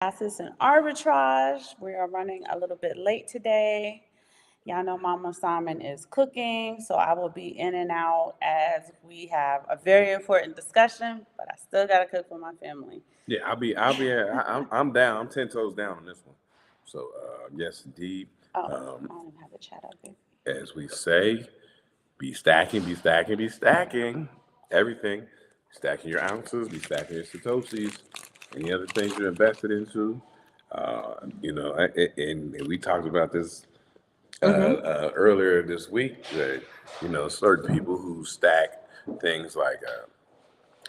Classes and arbitrage. We are running a little bit late today. Y'all know Mama Simon is cooking, so I will be in and out as we have a very important discussion, but I still got to cook for my family. Yeah, I'm down. I'm 10 toes down on this one. So, yes, indeed. Oh, I Um, don't even have the chat open. as we say, be stacking, be stacking, be stacking everything. Stacking your ounces, be stacking your satoshis, any other things you're invested into. And we talked about this Mm-hmm. earlier this week. That certain people who stack things like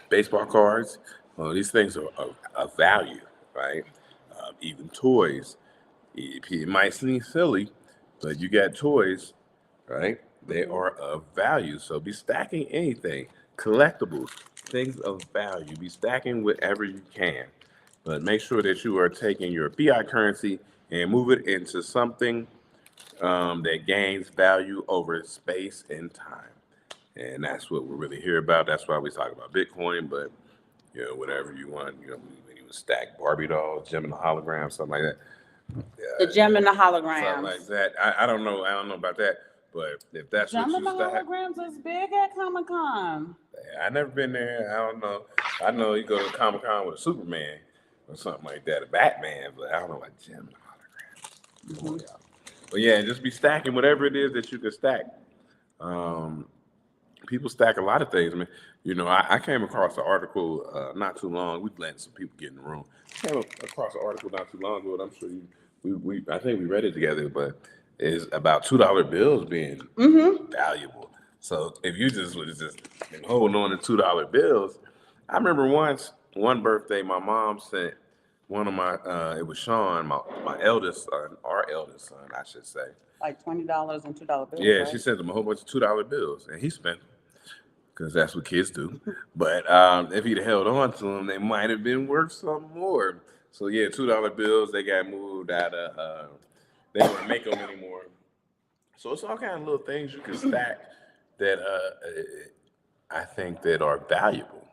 baseball cards. Well, these things are of value, right? Even toys. It might seem silly, but you got toys, right? They Mm-hmm. are of value. So be stacking anything, collectibles, things of value. Be stacking whatever you can, but make sure that you are taking your fiat currency and move it into something that gains value over space and time. And that's what we're really here about. That's why we talk about Bitcoin, but whatever you want, when you stack Barbie dolls, gem and holograms, something like that. The gem and the Something like holograms. that. I don't know. I don't know about that. But if that's what Gem and you the stack, holograms is big at Comic Con. I never been there. I don't know. I know you go to Comic Con with a Superman or something like that, a Batman, but I don't know about gem and holograms. Come Mm-hmm. on, y'all. But yeah, just be stacking whatever it is that you can stack. Um, People stack a lot of things. I mean, I came across an article not too long. We letting some people get in the room. Came across an article not too long ago, and I'm sure I think we read it together, but it's about $2 bills being Mm-hmm. valuable. So if you just was just been holding on to $2 bills, I remember once one birthday, my mom sent one of my it was Sean, my eldest son, our eldest son, I should say. Like $20 and $2 bills, Yeah, she right? sent him a whole bunch of $2 bills, and he spent because that's what kids do. But if he'd held on to them, they might have been worth some more. So yeah, $2 bills they got moved out of. They don't make them anymore. So it's all kind of little things you can stack that I think that are valuable.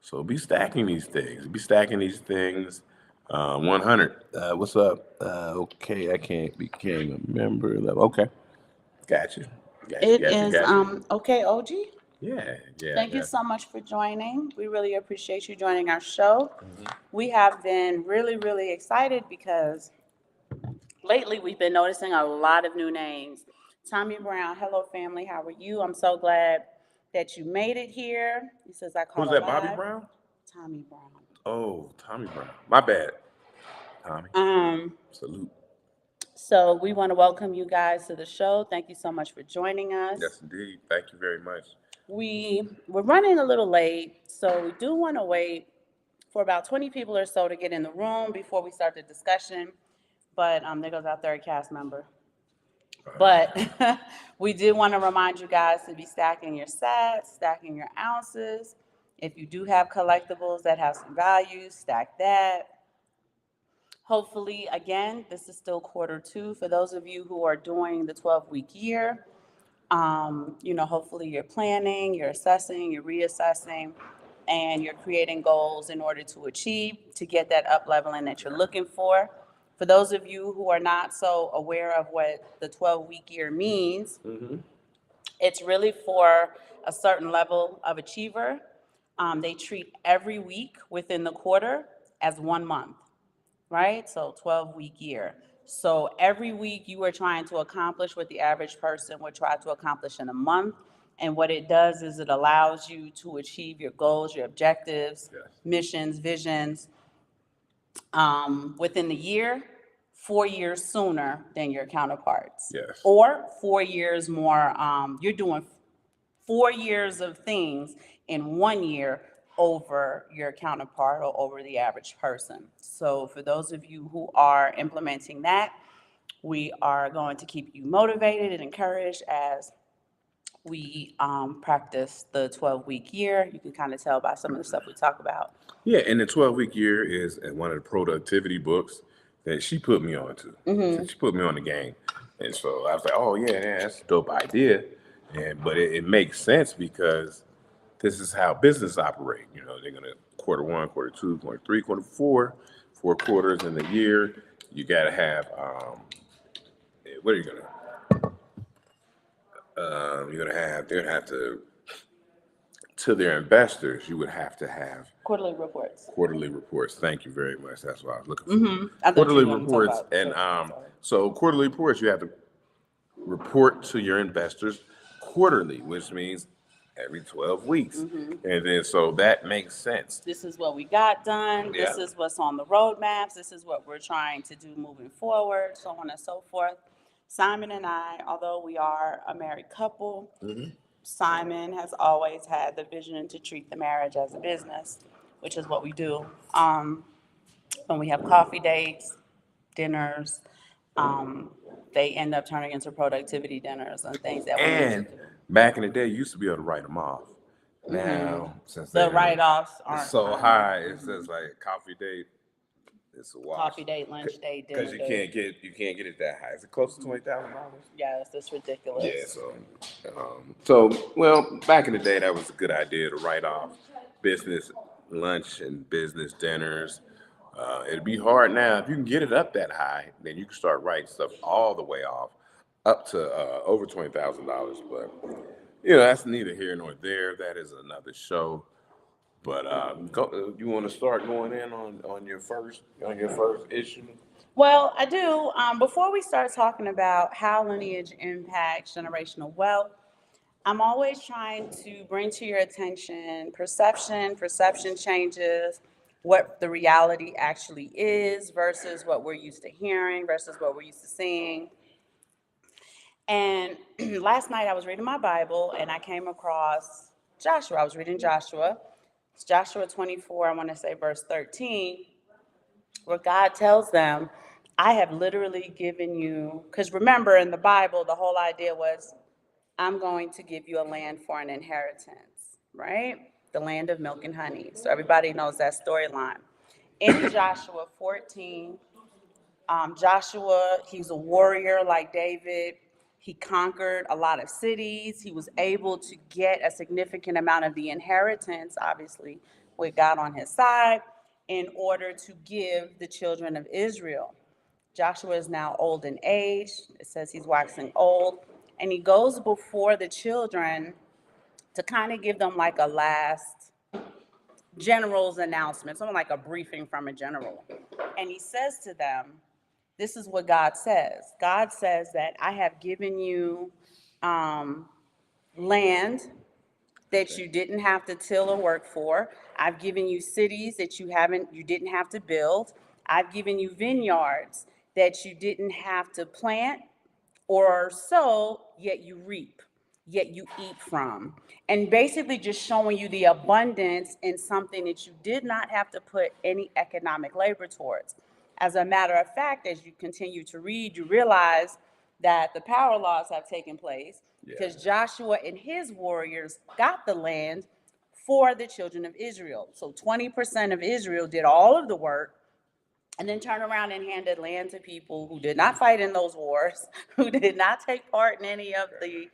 So be stacking these things. Be stacking these things. 100. What's up? Okay, I became a member level. Okay, got you. Got you. It Got you. is Got you. okay, OG. Yeah, yeah, Thank you yeah. so much for joining. We really appreciate you joining our show. Mhm. We have been really, really excited because lately we've been noticing a lot of new names. Tommy Brown, hello family, how are you? I'm so glad that you made it here. He says I caught Who's a that? Bobby live. Brown? Tommy Brown. Oh, Tommy Brown. My bad, Tommy. Um, Salute. so we want to welcome you guys to the show. Thank you so much for joining us. Yes, indeed. Thank you very much. We're running a little late, so we do want to wait for about 20 people or so to get in the room before we start the discussion. But there goes our third cast member. But we did want to remind you guys to be stacking your sats, stacking your ounces. If you do have collectibles that have some value, stack that. Hopefully, again, this is still quarter two. For those of you who are doing the 12-week year, hopefully you're planning, you're assessing, you're reassessing, and you're creating goals in order to achieve, to get that up leveling that you're looking for. For those of you who are not so aware of what the 12-week year means, Mm-hmm. it's really for a certain level of achiever. They treat every week within the quarter as 1 month, right? So 12-week year. So every week you are trying to accomplish what the average person would try to accomplish in a month. And what it does is it allows you to achieve your goals, your objectives, Yes. missions, visions within the year, 4 years sooner than your counterparts. Yes. Or 4 years more, you're doing 4 years of things in 1 year over your counterpart or over the average person. So for those of you who are implementing that, we are going to keep you motivated and encouraged as we practice the 12-week year. You can kind of tell by some of the stuff we talk about. Yeah, and the 12-week year is one of the productivity books that she put me on to. Mm-hmm. She put me on the game. And so I was like, oh, yeah, that's a dope idea. But it makes sense because this is how business operate. They're going to quarter one, quarter two, quarter three, quarter four, 4 quarters in the year. You got to have, what are you gonna? They're gonna have to their investors. You would have to have Quarterly reports. quarterly reports. Thank you very much. That's what I was looking for. I thought Quarterly you were gonna talk reports, about and sorry. so quarterly reports, you have to report to your investors quarterly, which means every 12 weeks. And then so that makes sense. This is what we got done. Yeah. This is what's on the roadmaps. This is what we're trying to do moving forward, so on and so forth. Simon and I, although we are a married couple, Simon has always had the vision to treat the marriage as a business, which is what we do. When we have coffee dates, dinners, they end up turning into productivity dinners and things that we need And to do. back in the day, you used to be able to write them off. Now, since The they write-offs aren't so high, it says like coffee date. It's a wash. coffee date, lunch date, dinner Because date. you can't get it that high. Is it close to $20,000? Yes, that's ridiculous. Yeah. So well, back in the day, that was a good idea to write off business lunch and business dinners. It'd be hard now if you can get it up that high. Then you can start writing stuff all the way off, up to over $20,000. But that's neither here nor there. That is another show. But you want to start going in on your first issue? Well, I do. Before we start talking about how lineage impacts generational wealth, I'm always trying to bring to your attention perception changes, what the reality actually is versus what we're used to hearing versus what we're used to seeing. And last night I was reading my Bible and I came across Joshua. I was reading Joshua. It's Joshua 24, I want to say verse 13, where God tells them, I have literally given you, because remember in the Bible, the whole idea was, I'm going to give you a land for an inheritance, right? The land of milk and honey. So everybody knows that storyline. In Joshua 14, Joshua, he's a warrior like David. He conquered a lot of cities. He was able to get a significant amount of the inheritance, obviously, with God on his side, in order to give the children of Israel. Joshua is now old in age. It says he's waxing old. And he goes before the children to kind of give them like a last general's announcement, something like a briefing from a general. And he says to them, this is what God says. God says that I have given you land that you didn't have to till or work for. I've given you cities that you didn't have to build. I've given you vineyards that you didn't have to plant or sow, yet you reap, yet you eat from. And basically just showing you the abundance in something that you did not have to put any economic labor towards. As a matter of fact, as you continue to read, you realize that the power laws have taken place because Joshua and his warriors got the land for the children of Israel. So 20% of Israel did all of the work and then turned around and handed land to people who did not fight in those wars, who did not take part in any of the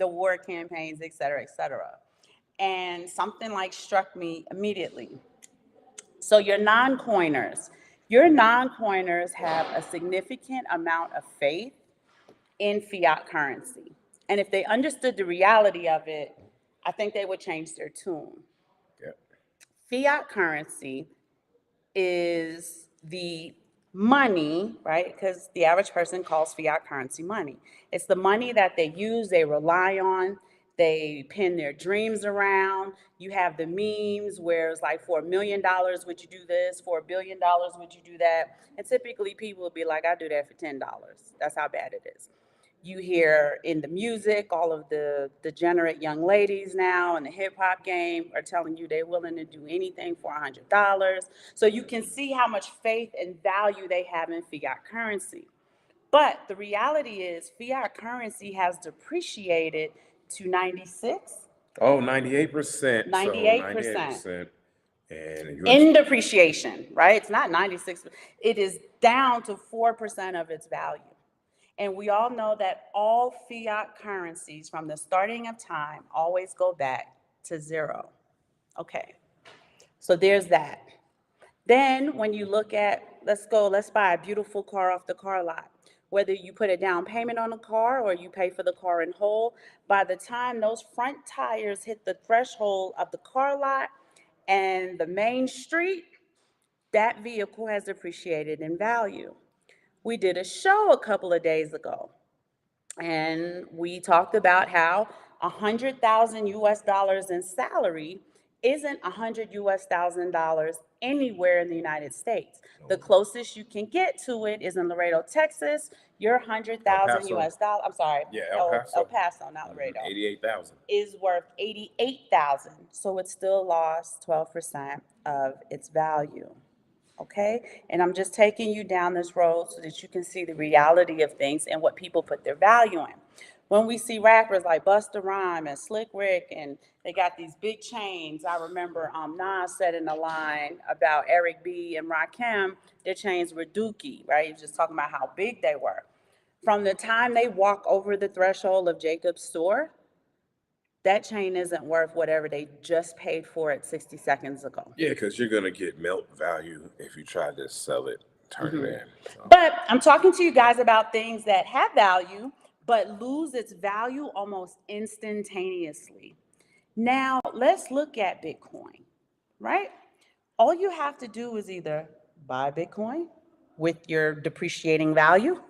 war campaigns, et cetera, et cetera. And something like struck me immediately. So your non-coiners have a significant amount of faith in fiat currency. And if they understood the reality of it, I think they would change their tune. Yep. Fiat currency is the money, right? Because the average person calls fiat currency money. It's the money that they use, they rely on, they pin their dreams around. You have the memes where it's like, for $1 million, would you do this? For $1 billion, would you do that? And typically people will be like, I do that for $10. That's how bad it is. You hear in the music, all of the degenerate young ladies now in the hip hop game are telling you they're willing to do anything for $100. So you can see how much faith and value they have in fiat currency. But the reality is fiat currency has depreciated to 96. Oh, 98%. 98%. And in depreciation, right? It's not 96. It is down to 4% of its value. And we all know that all fiat currencies from the starting of time always go back to zero. Okay, so there's that. Then when you look at, let's buy a beautiful car off the car lot. Whether you put a down payment on a car or you pay for the car in whole, by the time those front tires hit the threshold of the car lot and the main street, that vehicle has appreciated in value. We did a show a couple of days ago, and we talked about how 100,000 US dollars in salary isn't 100 US thousand dollars anywhere in the United States. The closest you can get to it is in Laredo, Texas. Your 100,000 US dollars, I'm sorry, Yeah, El El Paso. Paso, not Laredo, 88,000. is worth 88,000. So it still lost 12% of its value. Okay? And I'm just taking you down this road so that you can see the reality of things and what people put their value in. When we see rappers like Busta Rhymes and Slick Rick, and they got these big chains, I remember Nas said in a line about Eric B. and Rakim, their chains were dookie, right? He was just talking about how big they were. From the time they walk over the threshold of Jacob's store, that chain isn't worth whatever they just paid for it 60 seconds ago. Yeah, because you're gonna get melt value if you try to sell it, turn it in. So. But I'm talking to you guys about things that have value, but lose its value almost instantaneously. Now, let's look at Bitcoin, right? All you have to do is either buy Bitcoin with your depreciating value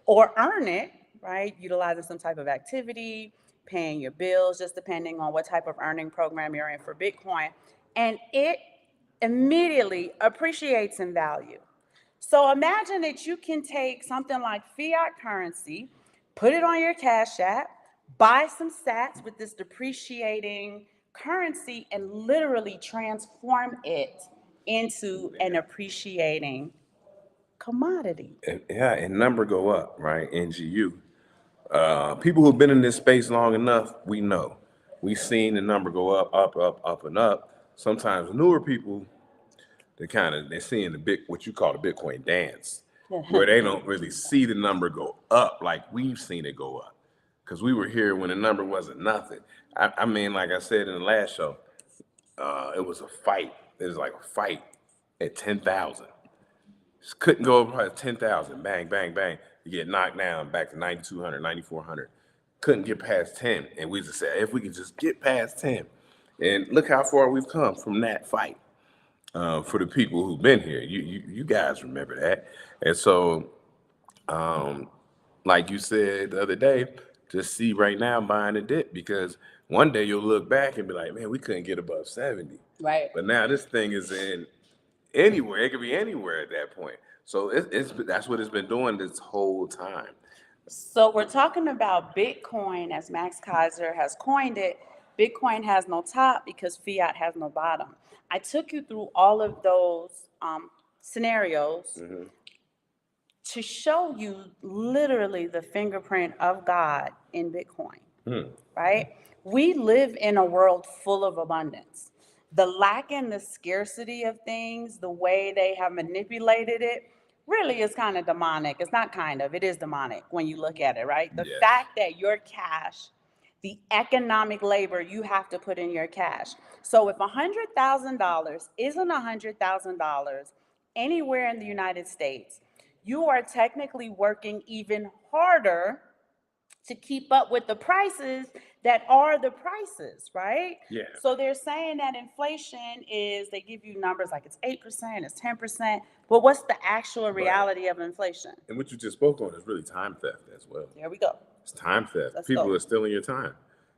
or earn it, right? Utilizing some type of activity, paying your bills, just depending on what type of earning program you're in for Bitcoin. And it immediately appreciates in value. So imagine that you can take something like fiat currency, put it on your Cash App, buy some sats with this depreciating currency, and literally transform it into an appreciating commodity. And number go up, right? NGU. People who've been in this space long enough, we know. We've seen the number go up, up, up, up, and up. Sometimes newer people, they're seeing what you call the Bitcoin dance, where they don't really see the number go up like we've seen it go up. Because we were here when the number wasn't nothing. I mean, like I said in the last show, it was a fight. It was like a fight at 10,000. Just couldn't go over 10,000. Bang, bang, bang. You get knocked down back to 9,200, 9,400. Couldn't get past 10. And we just said, if we could just get past 10. And look how far we've come from that fight. For the people who've been here, you guys remember that. And so, like you said the other day, just see right now buying a dip, because one day you'll look back and be like, man, we couldn't get above 70. Right. But now this thing is in anywhere. It could be anywhere at that point. So that's what it's been doing this whole time. So we're talking about Bitcoin, as Max Kaiser has coined it. Bitcoin has no top because fiat has no bottom. I took you through all of those scenarios to show you literally the fingerprint of God in Bitcoin, right? We live in a world full of abundance. The lack and the scarcity of things, the way they have manipulated it, really is kind of demonic. It's not kind of, it is demonic when you look at it, right? The fact that your cash, the economic labor you have to put in your cash. So if $100,000 isn't $100,000 anywhere in the United States, you are technically working even harder to keep up with the prices that are the prices, right? Yeah. So they're saying that inflation is, they give you numbers like it's 8%, it's 10%, but what's the actual reality of inflation? And what you just spoke on is really time theft as well. There we go. It's time theft. Let's People go. are stealing your time.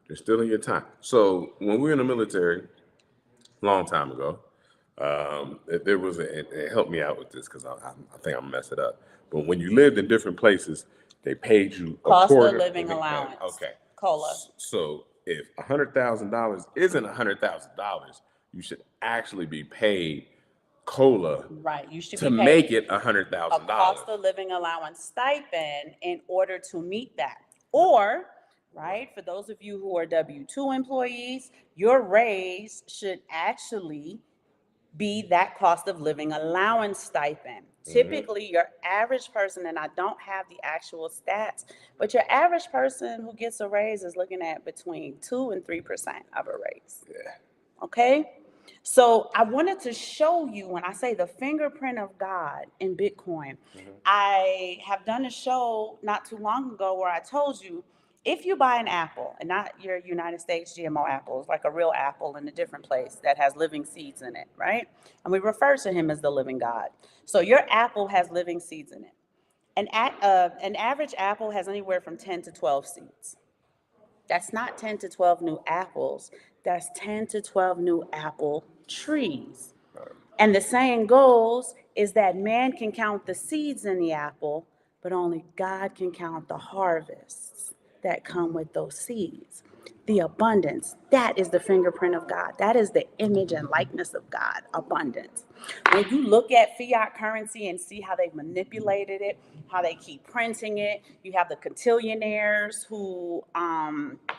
They're stealing your time. So when we were in the military, a long time ago, there was it helped me out with this because I think I'm gonna mess it up. But when you lived in different places, they paid you a Cost quarter of living allowance. Okay. COLA. So if $100,000 isn't $100,000, you should actually be paid COLA. Right. You should to be paid make it a $100,000. cost of living allowance stipend in order to meet that. Or, right, for those of you who are W-2 employees, your raise should actually be that cost of living allowance stipend. Typically, your average person, and I don't have the actual stats, but your average person who gets a raise is looking at between 2 and 3% of a raise. Yeah. Okay? So I wanted to show you, when I say the fingerprint of God in Bitcoin, I have done a show not too long ago where I told you, if you buy an apple, and not your United States GMO apples, like a real apple in a different place that has living seeds in it, right? And we refer to him as the living God. So your apple has living seeds in it. An average apple has anywhere from 10 to 12 seeds. That's not 10 to 12 new apples. That's 10 to 12 new apple trees. And the saying goes is that man can count the seeds in the apple, but only God can count the harvests that come with those seeds. The abundance, that is the fingerprint of God. That is the image and likeness of God, abundance. When you look at fiat currency and see how they've manipulated it, how they keep printing it, you have the cotillionaires who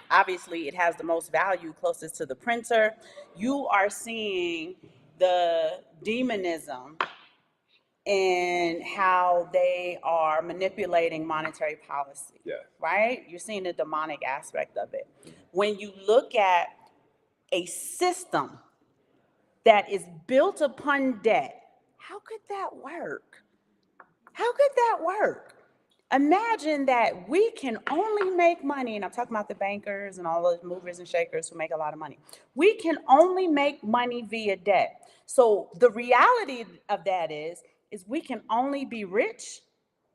obviously it has the most value closest to the printer. You are seeing the demonism and how they are manipulating monetary policy, right? You're seeing the demonic aspect of it. When you look at a system that is built upon debt, how could that work? How could that work? Imagine that we can only make money, and I'm talking about the bankers and all those movers and shakers who make a lot of money. We can only make money via debt. So the reality of that is we can only be rich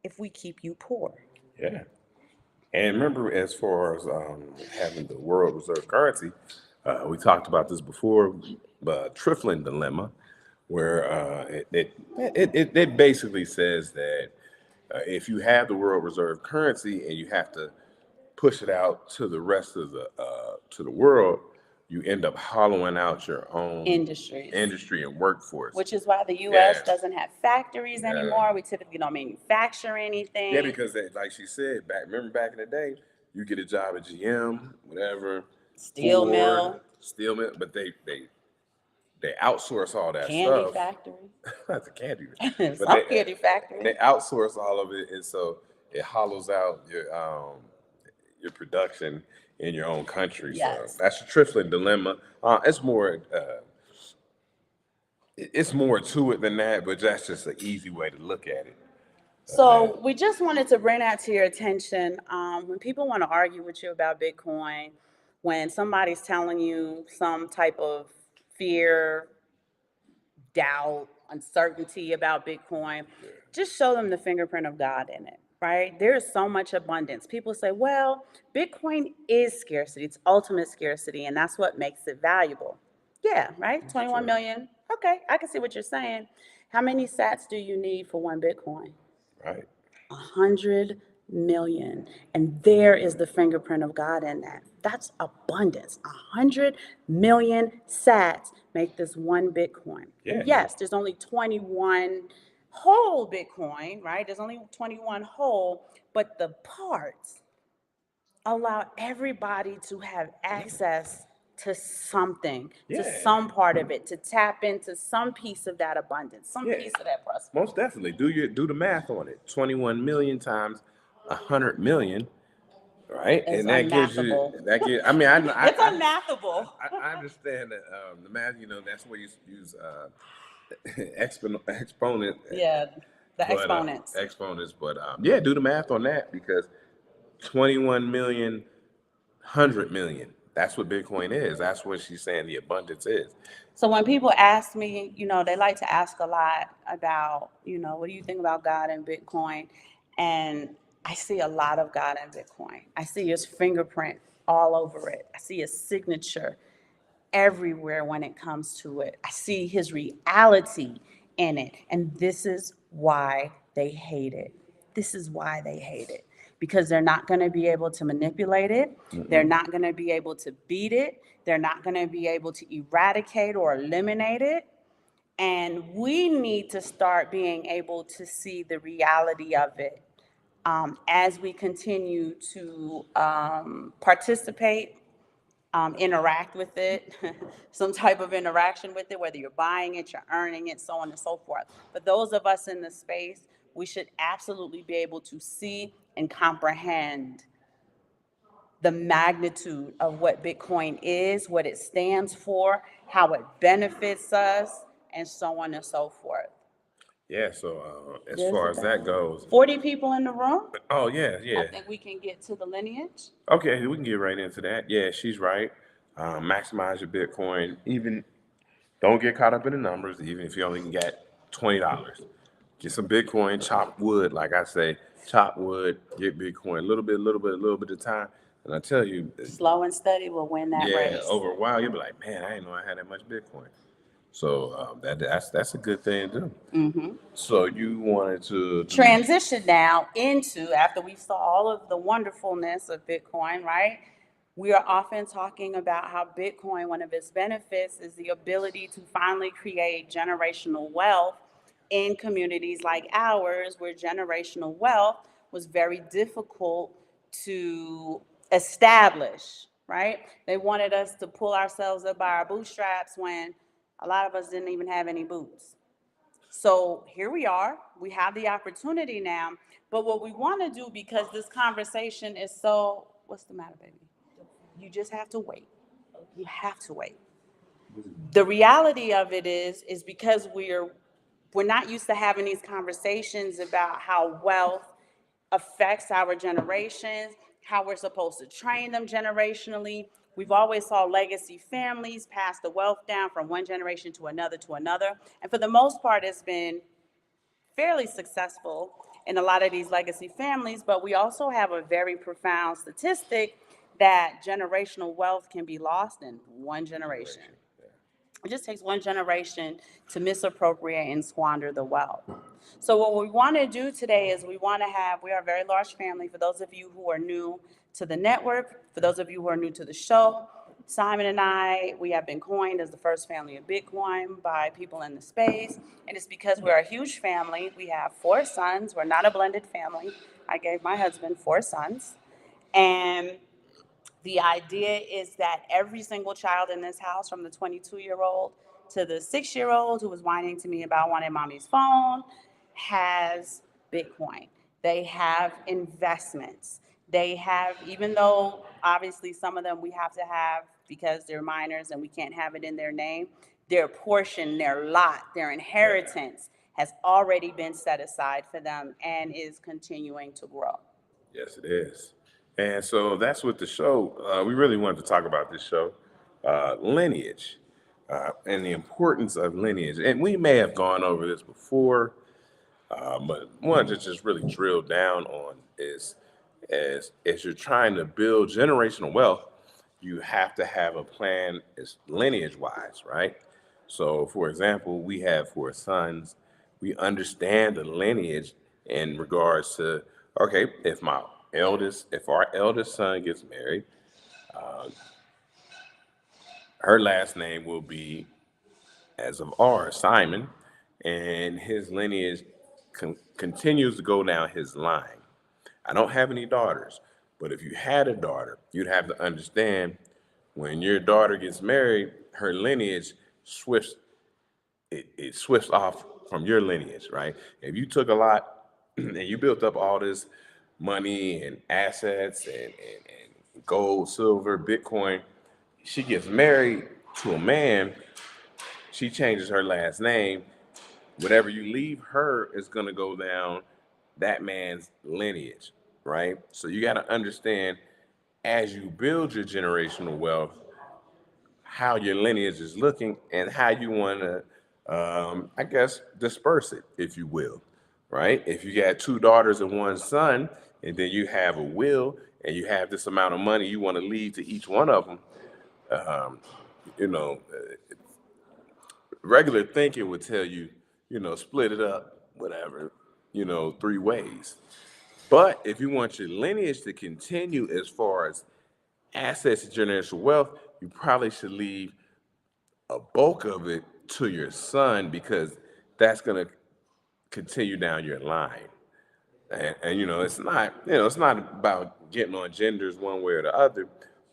if we keep you poor. Yeah. And remember, as far as having the world reserve currency, we talked about this before, Triflin dilemma, where it basically says that if you have the world reserve currency and you have to push it out to the rest of the world, you end up hollowing out your own industry and workforce. Which is why the U.S. doesn't have factories anymore. We typically don't manufacture anything. Yeah, because like she said, remember back in the day, you get a job at GM, whatever, steel mill, but they outsource all that candy stuff. Factory. That's a candy. But candy factory. They outsource all of it, and so it hollows out your production in your own country. Yes. So that's the Triflin dilemma. It's more to it than that, but that's just an easy way to look at it. So we just wanted to bring that to your attention. When people want to argue with you about Bitcoin, when somebody's telling you some type of fear, doubt, uncertainty about Bitcoin, just show them the fingerprint of God in it. Right? There is so much abundance. People say, well, Bitcoin is scarcity. It's ultimate scarcity, and that's what makes it valuable. Yeah, right? 21 million. Okay, I can see what you're saying. How many sats do you need for one Bitcoin? Right. 100 million. And there is the fingerprint of God in that. That's abundance. 100 million sats make this one Bitcoin. Yeah. Yes, there's only 21 whole Bitcoin, right? There's only 21 whole, but the parts allow everybody to have access to something, to some part of it, to tap into some piece of that abundance, some piece of that prosperity. Most definitely. Do the math on it. 21 million times 100 million, right? It's and that unmathable. I mean, it's unmathable. I understand that the math. That's where you use exponent. Yeah, the exponents. Exponents, but do the math on that, because 21 million, 100 million. That's what Bitcoin is. That's what she's saying the abundance is. So when people ask me, they like to ask a lot about, what do you think about God and Bitcoin? And I see a lot of God in Bitcoin. I see his fingerprint all over it. I see his signature everywhere when it comes to it. I see his reality in it. And this is why they hate it. This is why they hate it. Because they're not going to be able to manipulate it. Mm-hmm. They're not going to be able to beat it. They're not going to be able to eradicate or eliminate it. And we need to start being able to see the reality of it as we continue to participate, interact with it, some type of interaction with it, whether you're buying it, you're earning it, so on and so forth. But those of us in the space, we should absolutely be able to see and comprehend the magnitude of what Bitcoin is, what it stands for, how it benefits us, and so on and so forth. Yeah, so as There's far the as that bell. goes, 40 people in the room. oh yeah, I yeah. think we can get to the lineage. Okay, we can get right into that. Yeah, she's right. Maximize your Bitcoin. Even don't get caught up in the numbers. Even if you only can get $20, get some Bitcoin. Chop wood, like I say, chop wood. Get Bitcoin. A little bit, a little bit, a little bit of time. And I tell you, Slow and steady will win that yeah, race. over a while you'll be like, man, I didn't know I had that much Bitcoin. So that's a good thing to do. Mm-hmm. So you wanted to do, Transition now into, after we saw all of the wonderfulness of Bitcoin, right? We are often talking about how Bitcoin, one of its benefits is the ability to finally create generational wealth in communities like ours, where generational wealth was very difficult to establish, right? They wanted us to pull ourselves up by our bootstraps when a lot of us didn't even have any boots. So here we are. We have the opportunity now. But what we want to do, because this conversation is so, what's the matter, baby? You just have to wait. You have to wait. The reality of it is because we're not used to having these conversations about how wealth affects our generations, how we're supposed to train them generationally. We've always saw legacy families pass the wealth down from one generation to another to another. And for the most part, it's been fairly successful in a lot of these legacy families, but we also have a very profound statistic that generational wealth can be lost in one generation. It just takes one generation to misappropriate and squander the wealth. So what we want to do today is we are a very large family. For those of you who are new to the network, for those of you who are new to the show, Simon and I, we have been coined as the first family of Bitcoin by people in the space. And it's because we're a huge family. We have 4 sons. We're not a blended family. I gave my husband 4 sons. And the idea is that every single child in this house, from the 22-year-old to the 6-year-old who was whining to me about wanting mommy's phone, has Bitcoin. They have investments. They have, even though obviously some of them we have to have because they're minors and we can't have it in their name, their portion, their lot, their inheritance has already been set aside for them and is continuing to grow. yes, it is. And so that's what the show, we really wanted to talk about this show, lineage, and the importance of lineage. And we may have gone over this before, but one to just really drill down on is as you're trying to build generational wealth, you have to have a plan as lineage wise, right? So, for example, we have 4 sons. We understand the lineage in regards to, okay, if our eldest son gets married, her last name will be as of ours, Simon, and his lineage continues to go down his line. I don't have any daughters, but if you had a daughter, you'd have to understand when your daughter gets married, her lineage swifts it swifts off from your lineage, right? If you took a lot and you built up all this money and assets and gold, silver, Bitcoin, she gets married to a man, she changes her last name. Whatever you leave her is going to go down that man's lineage, right? So you got to understand as you build your generational wealth, how your lineage is looking and how you want to, I guess, disperse it, if you will, right? If you got 2 daughters and 1 son, and then you have a will and you have this amount of money you want to leave to each one of them, um, you know, regular thinking would tell you, split it up, whatever, 3 ways. But if you want your lineage to continue as far as assets and generational wealth, you probably should leave a bulk of it to your son because that's going to continue down your line. And it's not about getting on genders one way or the other.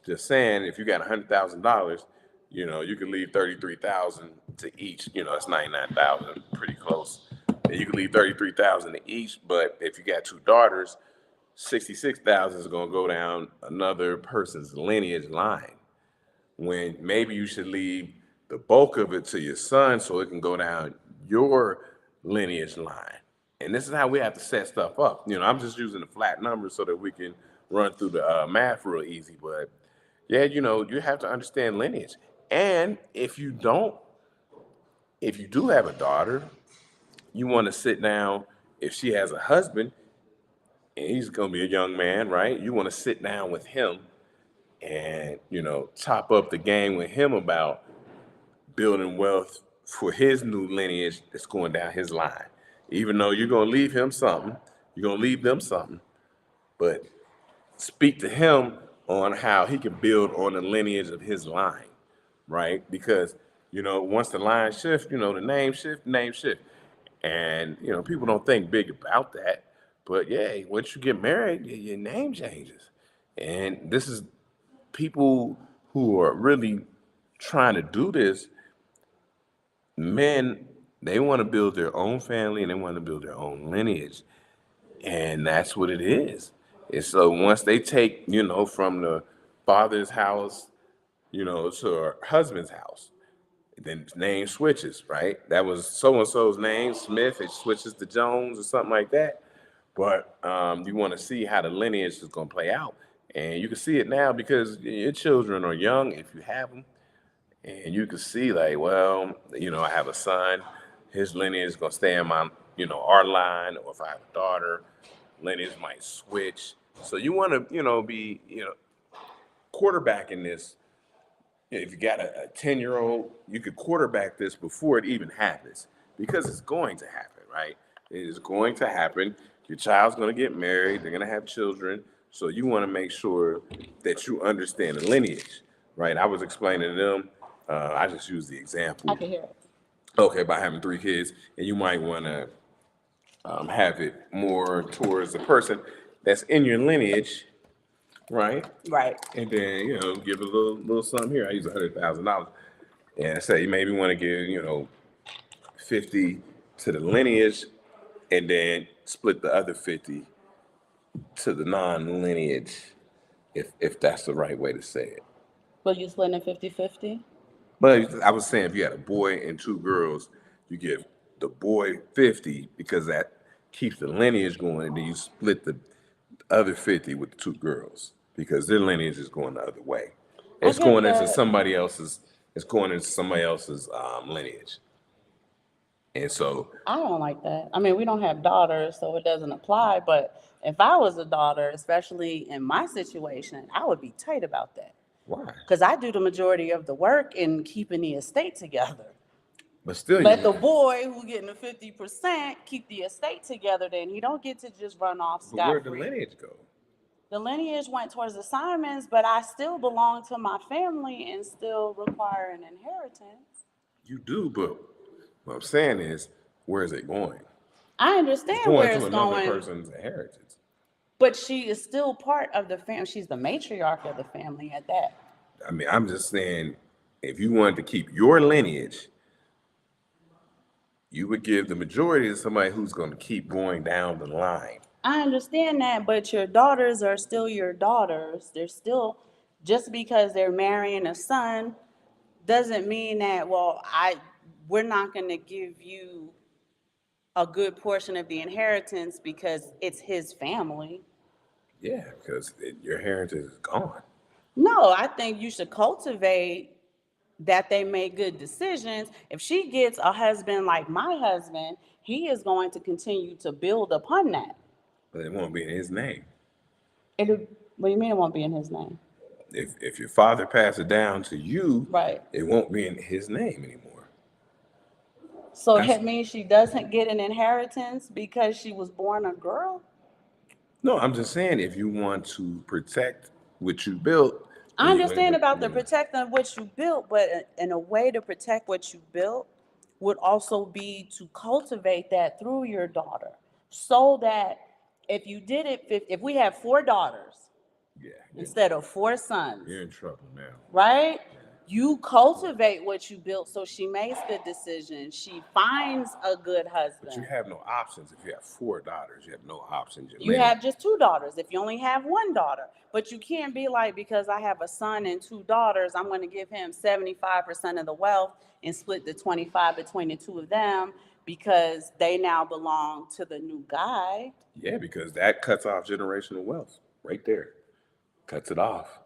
Just saying, if you got $100,000, you can leave 33,000 to each. It's 99,000, pretty close. And you can leave 33,000 to each. But if you got 2 daughters, $66,000 is going to go down another person's lineage line, when maybe you should leave the bulk of it to your son so it can go down your lineage line. And this is how we have to set stuff up. I'm just using the flat numbers so that we can run through the math real easy. But yeah, you have to understand lineage. And if you do have a daughter, you want to sit down. If she has a husband and he's going to be a young man, right? You want to sit down with him and, chop up the game with him about building wealth for his new lineage that's going down his line. Even though you're going to leave him something, you're going to leave them something, but speak to him on how he can build on the lineage of his line, right? Because, once the line shifts, the name shift. And, people don't think big about that. But yeah, once you get married, your name changes. And this is people who are really trying to do this. Men, they want to build their own family and they want to build their own lineage. And that's what it is. And so once they take, from the father's house, to her husband's house, then name switches, right? That was so-and-so's name, Smith, it switches to Jones or something like that. But you want to see how the lineage is going to play out. And you can see it now because your children are young, if you have them. And you can see like, well, I have a son, his lineage is going to stay in my, our line. Or if I have a daughter, lineage might switch. So you want to, be, quarterbacking this. If you got a 10-year-old, you could quarterback this before it even happens, because it's going to happen, right? It is going to happen. Your child's going to get married. They're going to have children. So you want to make sure that you understand the lineage, right? I was explaining to them. I just used the example. I can hear it. Okay, by having 3 kids, and you might want to have it more towards the person that's in your lineage, right? Right. And then give a little something here. I use $100,000, and say you maybe want to give 50 to the lineage, and then split the other 50 to the non-lineage, if that's the right way to say it. Well, you splitting it 50-50? But I was saying, if you had a boy and 2 girls, you give the boy 50 because that keeps the lineage going, and then you split the other 50 with the 2 girls because their lineage is going the other way. It's going into somebody else's. It's going into somebody else's lineage. And so I don't like that. I mean, we don't have daughters, so it doesn't apply. But if I was a daughter, especially in my situation, I would be tight about that. why? Because I do the majority of the work in keeping the estate together. But still, Let the boy who getting the 50% keep the estate together. Then he don't get to just run off But where'd scot-free. the lineage go? The lineage went towards the Simons, but I still belong to my family and still require an inheritance. You do, but what I'm saying is, where is it going? I understand It's going where to it's another going, person's inheritance. but she is still part of the family. She's the matriarch of the family at that. I mean, I'm just saying, if you wanted to keep your lineage, you would give the majority to somebody who's going to keep going down the line. I understand that, but your daughters are still your daughters. They're still, just because they're marrying a son doesn't mean that, well, we're not going to give you a good portion of the inheritance because it's his family. Yeah, because your heritage is gone. No, I think you should cultivate that they make good decisions. If she gets a husband like my husband, he is going to continue to build upon that. But it won't be in his name. What do you mean it won't be in his name? If your father passed it down to you, Right. it won't be in his name anymore. So that means she doesn't get an inheritance because she was born a girl? No, I'm just saying, if you want to protect what you built. I understand about the protecting of what you built, but in a way to protect what you built would also be to cultivate that through your daughter, so that if you did it, if we have 4 daughters Yeah, instead of 4 sons, you're in trouble now. right? You cultivate what you built, so she makes good decisions. She finds a good But you husband. have no options. If you have 4 daughters, you have no options. You have just 2 daughters if you only have 1 daughter. But you can't be like, because I have a son and 2 daughters, I'm going to give him 75% of the wealth and split the 25 between the 2 of them because they now belong to the new guy. Yeah, because that cuts off generational wealth right there. Cuts it off.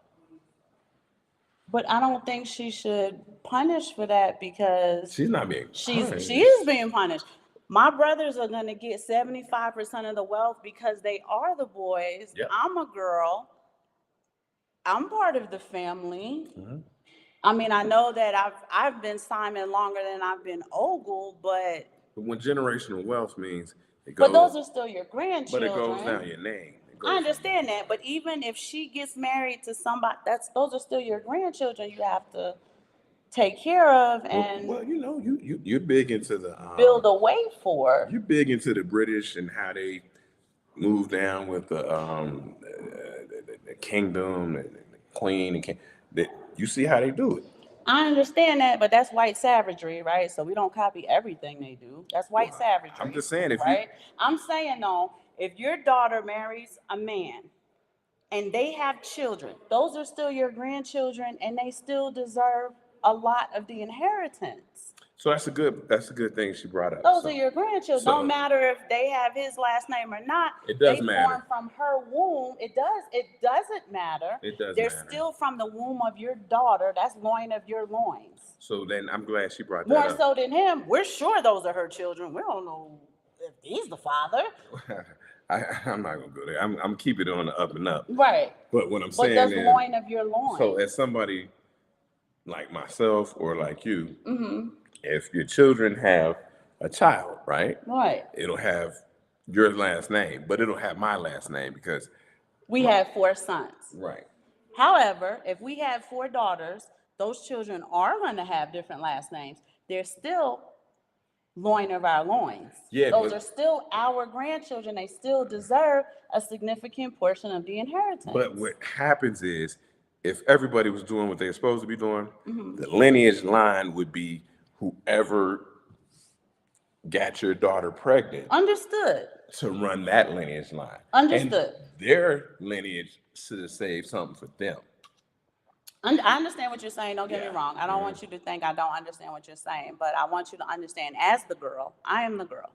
But I don't think she should punish for that because She's not being she punished. is being punished. My brothers are going to get 75% of the wealth because they are the boys. Yep. I'm a girl. I'm part of the family. Mhm. I mean, I know that I've been Simon longer than I've been Ogle, but when generational wealth means it but goes, those are still your grandchildren. but it goes down your name. I understand that, but even if she gets married to somebody, those are still your grandchildren. You have to take care of and well, you know, you're big into the build a way for. you're big into the British and how they move down with the kingdom and the queen and king. You see how they do it. I understand that, but that's white savagery, right? So we don't copy everything they do. That's white savagery. I'm just saying, if right? I'm saying though, if your daughter marries a man and they have children, those are still your grandchildren and they still deserve a lot of the inheritance. So that's a good thing she brought up. Those are your grandchildren. so- No matter if they have his last name or not. It does they matter. Born from her womb. It doesn't matter. It does They're matter. still from the womb of your daughter. That's loin of your loins. So then I'm glad she brought that More up. so than him. We're sure those are her children. We don't know if he's the father. I'm not gonna go there. I'm keeping it on the up and up. Right. But what I'm But saying that's is, loin of your loins. so as somebody like myself or like you, Mm-hmm. if your children have a child, right? Right. It'll have your last name, but it'll have my last name because We have 4 sons. right. However, if we have 4 daughters, those children are going to have different last names. They're still loin of our loins. Yeah, those but- are still our grandchildren. They still deserve a significant portion of the inheritance. But what happens is, if everybody was doing what they're supposed to be doing, Mm-hmm. the lineage line would be whoever got your daughter pregnant Understood. to run that lineage line. Understood. And their lineage should have saved something for them. I understand what you're saying. Don't get Yeah. me wrong. I don't want you to think I don't understand what you're saying, but I want you to understand, as the girl, I am the girl,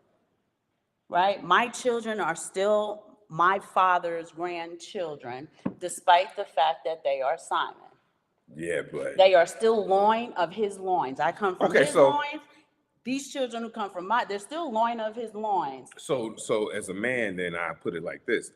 right? My children are still my father's grandchildren, despite the fact that they are Simon. Yeah, but They are still loin of his loins. I come from Okay, his so- loins. These children who come from they're still loin of his loins. so as a man, then I put it like this: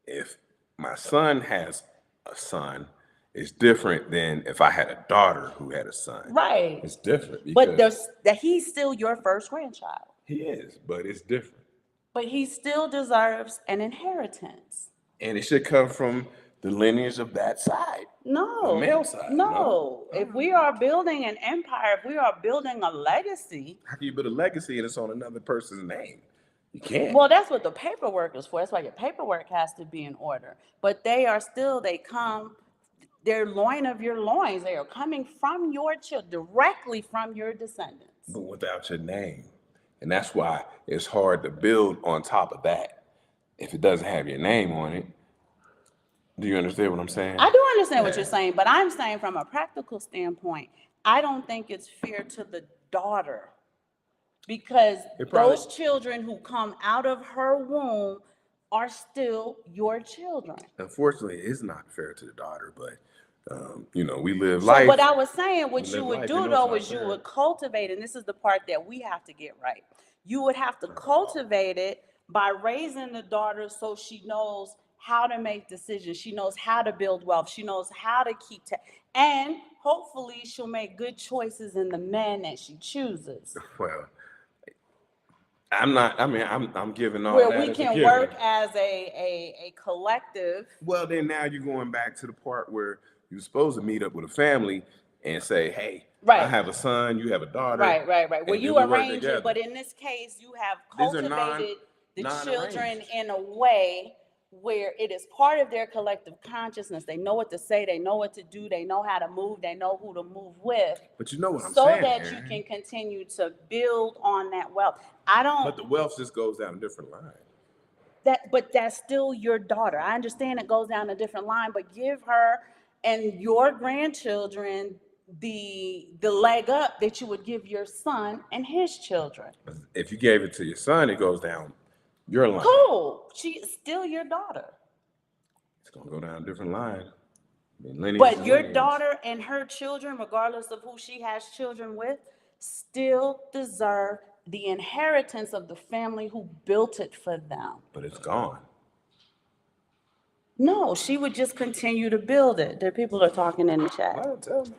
if my son has a son, it's different than if I had a daughter who had a son. Right. It's different But because he's still your first grandchild. he is, but it's different, But he still deserves an inheritance. and it should come from the lineage of that side. No. The male side, No. no. If we are building an empire, if we are building a legacy, How can you build a legacy and it's on another person's name? You can't. well, that's what the paperwork is for. That's why your paperwork has to be in order. But they're loin of your loins. They are coming from your children, directly from your descendants. But without your name. And that's why it's hard to build on top of that if it doesn't have your name on it. Do you understand what I'm saying? I do understand what Yeah. you're saying, but I'm saying from a practical standpoint, I don't think it's fair to the daughter because It probably- those children who come out of her womb are still your children. Unfortunately, it's not fair to the daughter, but we live So life. what I was saying, what We you live would life, do you know though it's is not you fair. would cultivate, and this is the part that we have to get right. You would have to cultivate it by raising the daughter so she knows how to make decisions. She knows how to build wealth. She knows how to and hopefully she'll make good choices in the men that she chooses. Well, I'm giving all Where that we as a can given. work as a collective. Well, then now you're going back to the part where you're supposed to meet up with a family and say, hey, Right. I have a son, you have a daughter. Right. Well, and you then we work arrange together. it, but in this case, you have These are cultivated the non-arranged. children in a way where it is part of their collective consciousness. They know what to say, they know what to do, they know how to move, they know who to move with. But you know what I'm so saying, that Aaron. you can continue to build on that wealth. I don't. But the wealth just goes down a different line. But that's still your daughter. I understand it goes down a different line, but give her and your grandchildren the leg up that you would give your son and his children. If you gave it to your son, it goes down your line. Cool. She is still your daughter. It's gonna go down a different line. Lineage But your lineage. daughter and her children, regardless of who she has children with, still deserve the inheritance of the family who built it for them. But it's gone. No, she would just continue to build it. There people are talking in the chat. Well, tell me.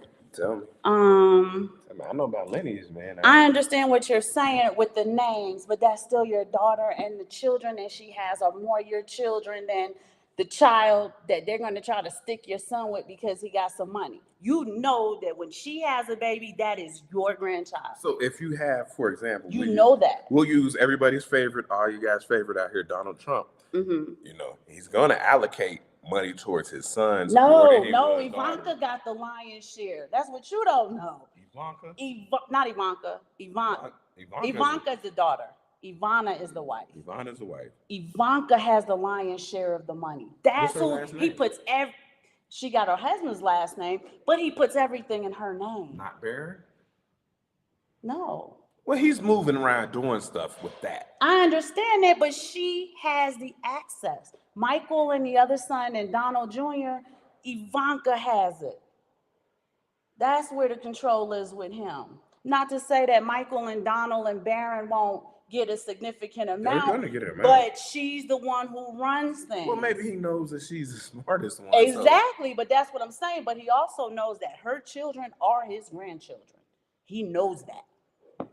I know about lineage, man. I understand what you're saying with the names, but that's still your daughter, and the children that she has are more your children than the child that they're going to try to stick your son with because he got some money. You know that when she has a baby, that is your grandchild. So if you have, for example, you know that. We'll use everybody's favorite, all you guys' favorite out here, Donald Trump. Mm-hmm. You know, he's going to allocate money towards his sons. No, Ivanka got the lion's share. That's what you don't know. Ivanka? Not Ivanka. Ivanka's the daughter. Ivana is the wife. Ivana's the wife. Ivanka has the lion's share of the money. That's who he puts she got her husband's last name, but he puts everything in her name. Not Barron? No. Well, he's moving around doing stuff with that. I understand that, but she has the access. Michael and the other son and Donald Jr., Ivanka has it. That's where the control is with him. Not to say that Michael and Donald and Barron won't get a significant amount. They're going to get an amount. But she's the one who runs things. Well, maybe he knows that she's the smartest one. Exactly, but that's what I'm saying. But he also knows that her children are his grandchildren. He knows that.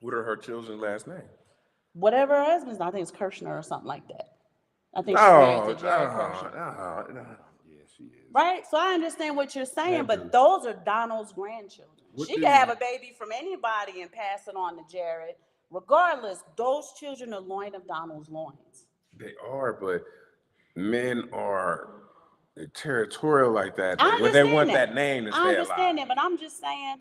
What are her children's last name? Whatever her husband's, I think it's Kirshner or something like that. I think she's married to Jared Kirshner. Yeah, she is. Right? So I understand what you're saying, but those are Donald's grandchildren. She can have a baby from anybody and pass it on to Jared. Regardless, those children are loin of Donald's loins. They are, but men are territorial like that. When they want that name to stay alive. I understand that, but I'm just saying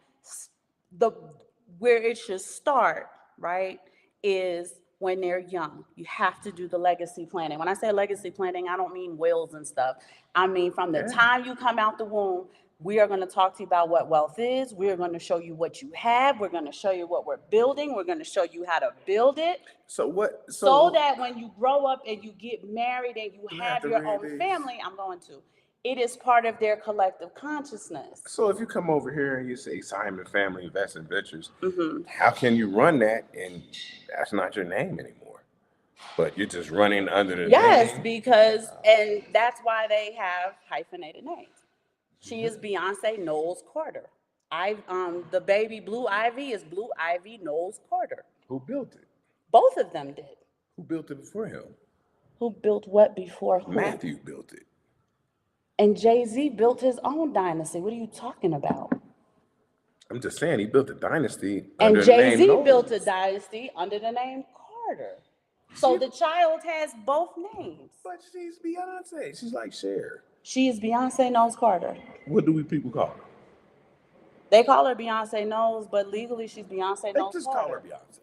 where it should start, right, is when they're young. You have to do the legacy planning. When I say legacy planning, I don't mean wills and stuff. I mean from the time you come out the womb, we are going to talk to you about what wealth is. We are going to show you what you have. We're going to show you what we're building. We're going to show you how to build it. So that when you grow up and you get married and you have your own family, it is part of their collective consciousness. So if you come over here and you say Simon Family Investment Ventures, how can you run that and that's not your name anymore? But you're just running under the name? Yes, and that's why they have hyphenated names. She is Beyonce Knowles Carter. The baby Blue Ivy is Blue Ivy Knowles Carter. Who built it? Both of them did. Who built it before him? Who built what before who? Matthew built it. And Jay-Z built his own dynasty. What are you talking about? I'm just saying he built a dynasty. And Jay-Z built a dynasty under the name Carter. So the child has both names. But she's Beyonce. She's like Cher. She is Beyonce Knowles Carter. What do we people call her? They call her Beyonce Knowles, but legally she's Beyonce Knowles Carter. They just call her Beyonce.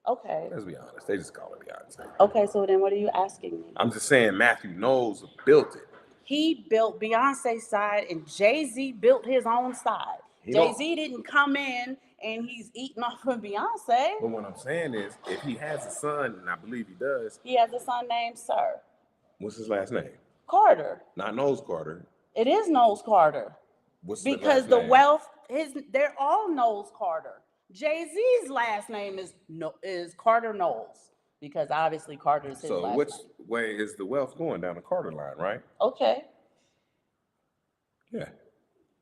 Okay. Let's be honest. They just call her Beyonce. Okay, so then what are you asking me? I'm just saying Matthew Knowles built it. He built Beyonce's side and Jay-Z built his own side. Jay-Z didn't come in and he's eating off of Beyonce. But what I'm saying is, if he has a son, and I believe he does. He has a son named Sir. What's his last name? Carter. Not Knowles Carter. It is Knowles Carter. What's because the name? Wealth, they're all Knowles Carter. Jay-Z's last name is Carter Knowles. Because obviously Carter is his last name. So which way is the wealth going? Down the Carter line, right? Okay. Yeah.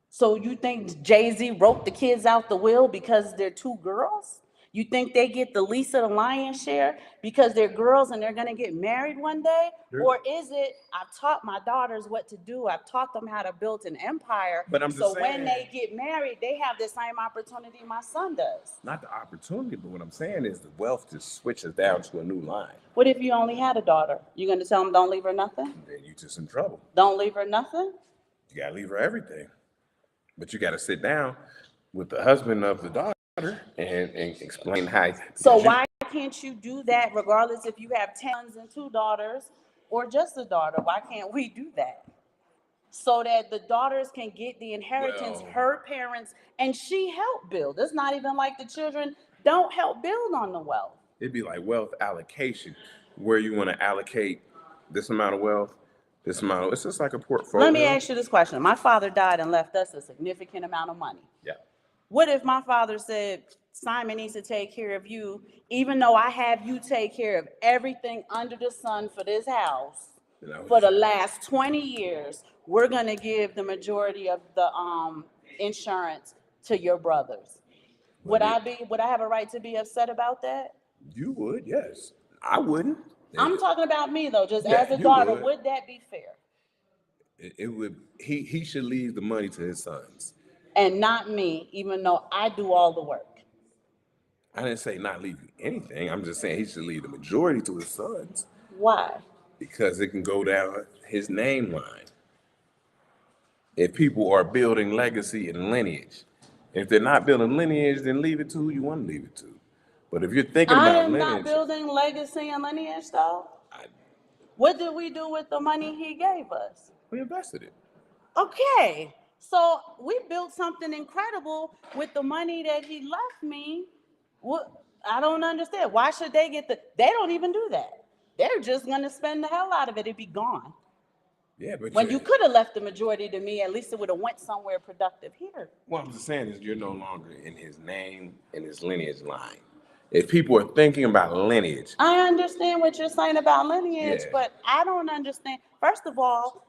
So you think Jay-Z wrote the kids out the will because they're two girls? You think they get the least of the lion's share because they're girls and they're going to get married one day? Or is it, I've taught my daughters what to do. I've taught them how to build an empire. But I'm just saying, when they get married, they have the same opportunity my son does. Not the opportunity, but what I'm saying is the wealth just switches down to a new line. What if you only had a daughter? You going to tell them don't leave her nothing? Then you just in trouble. Don't leave her nothing? You got to leave her everything. But you got to sit down with the husband of the daughter and explain how. So why can't you do that regardless if you have 10 sons and 2 daughters or just a daughter? Why can't we do that? So that the daughters can get the inheritance, her parents, and she helped build. It's not even like the children don't help build on the wealth. It'd be like wealth allocation, where you want to allocate this amount of wealth, this amount of, it's just like a portfolio. Let me ask you this question. My father died and left us a significant amount of money. Yeah. What if my father said, Simon needs to take care of you, even though I have you take care of everything under the sun for this house for the last 20 years, we're going to give the majority of the insurance to your brothers. Would I have a right to be upset about that? You would, yes. I wouldn't. I'm talking about me though, just as a daughter, would that be fair? It would. He should leave the money to his sons. And not me, even though I do all the work. I didn't say not leaving anything. I'm just saying he should leave the majority to his sons. Why? Because it can go down his name line. If people are building legacy and lineage. If they're not building lineage, then leave it to who you want to leave it to. But if you're thinking about lineage. I am not building legacy and lineage though. What did we do with the money he gave us? We invested it. Okay. So we built something incredible with the money that he left me. What? I don't understand. Why should they get they don't even do that. They're just going to spend the hell out of it. It'd be gone. Yeah, but when you could have left the majority to me, at least it would have went somewhere productive here. What I'm just saying is you're no longer in his name, in his lineage line. If people are thinking about lineage. I understand what you're saying about lineage, but I don't understand. First of all,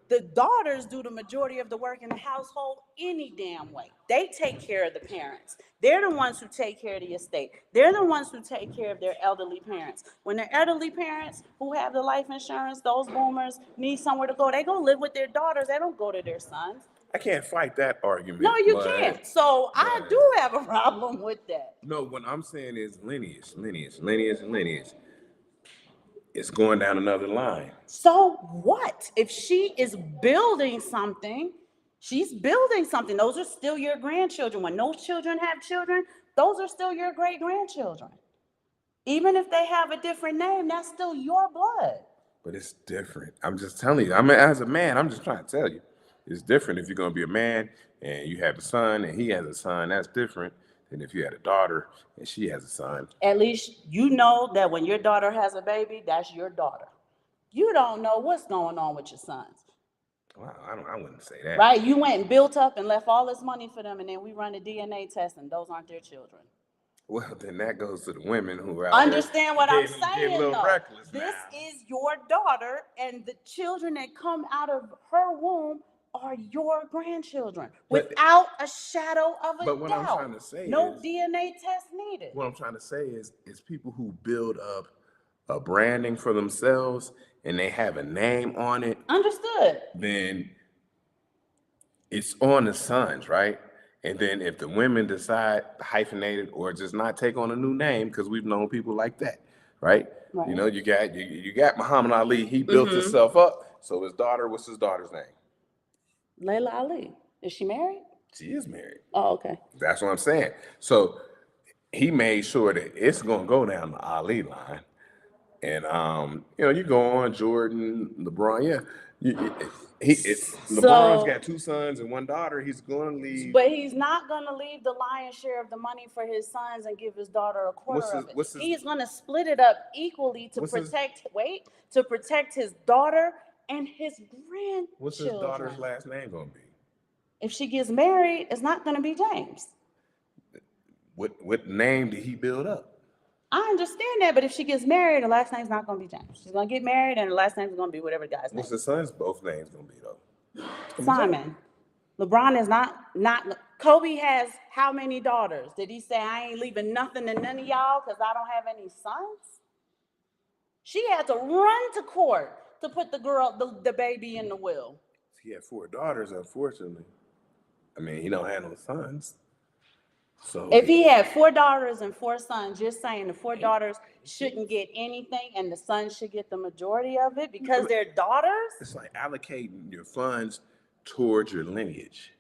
the daughters do the majority of the work in the household any damn way. They take care of the parents. They're the ones who take care of the estate. They're the ones who take care of their elderly parents. When their elderly parents who have the life insurance, those boomers, need somewhere to go, they go live with their daughters. They don't go to their sons. I can't fight that argument. No, you can't. So I do have a problem with that. No, what I'm saying is lineage. It's going down another line. So what? If she is building something, she's building something. Those are still your grandchildren. When those children have children, those are still your great-grandchildren. Even if they have a different name, that's still your blood. But it's different. I'm just telling you. I mean, as a man, I'm just trying to tell you. It's different if you're going to be a man and you have a son and he has a son. That's different than if you had a daughter and she has a son. At least you know that when your daughter has a baby, that's your daughter. You don't know what's going on with your sons. Well, I wouldn't say that. Right? You went and built up and left all this money for them, and then we run a DNA test, and those aren't their children. Well, then that goes to the women who are out understand what I'm saying, though. This now. Is your daughter, and the children that come out of her womb are your grandchildren, without a shadow of a doubt. But what I'm trying to say no DNA test needed. What I'm trying to say is people who build up a branding for themselves and they have a name on it. Understood. Then it's on the sons, right? And then if the women decide to hyphenate it or just not take on a new name, because we've known people like that, right? You know, you got Muhammad Ali. He built himself up. So his daughter, what's his daughter's name? Layla Ali. Is she married? She is married. Oh, okay. That's what I'm saying. So he made sure that it's gonna go down the Ali line. And you know, you go on Jordan, LeBron, LeBron's got 2 sons and 1 daughter. He's going to leave, but he's not going to leave the lion's share of the money for his sons and give his daughter a quarter of it. He's going to split it up equally to protect his daughter and his grandchildren. What's his daughter's last name going to be? If she gets married, it's not going to be James. What name did he build up? I understand that, but if she gets married, the last name's not going to be James. She's going to get married, and the last name's going to be whatever the guy's name. What's the son's both names going to be, though? Simon. LeBron is not Kobe has how many daughters? Did he say, I ain't leaving nothing to none of y'all because I don't have any sons? She had to run to court to put the baby in the will. He had 4 daughters, unfortunately. I mean, he don't have no sons. So if he had 4 daughters and 4 sons, you're saying the 4 daughters shouldn't get anything and the sons should get the majority of it because they're daughters? It's like allocating your funds towards your lineage.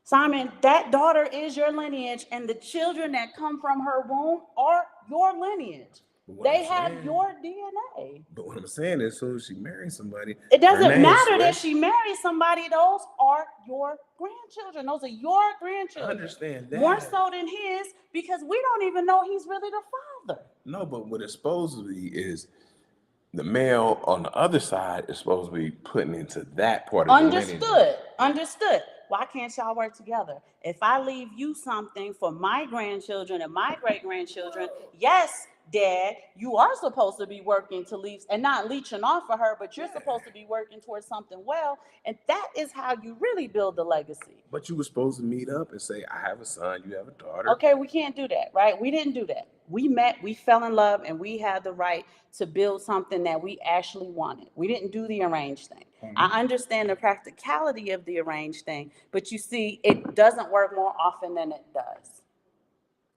Simon, that daughter is your lineage, and the children that come from her womb are your lineage. They have your DNA. But what I'm saying is, as soon as she marries somebody, it doesn't matter that she marries somebody. Those are your grandchildren. Those are your grandchildren. I understand that. More so than his, because we don't even know he's really the father. No, but what it's supposed to be is the male on the other side is supposed to be putting into that part of the lineage. Understood. Why can't y'all work together? If I leave you something for my grandchildren and my great-grandchildren, yes, Dad, you are supposed to be working to leave and not leeching off of her, but you're supposed to be working towards something well. And that is how you really build the legacy. But you were supposed to meet up and say, I have a son, you have a daughter. Okay, we can't do that, right? We didn't do that. We met, we fell in love, and we had the right to build something that we actually wanted. We didn't do the arranged thing. Mm-hmm. I understand the practicality of the arranged thing, but you see, it doesn't work more often than it does.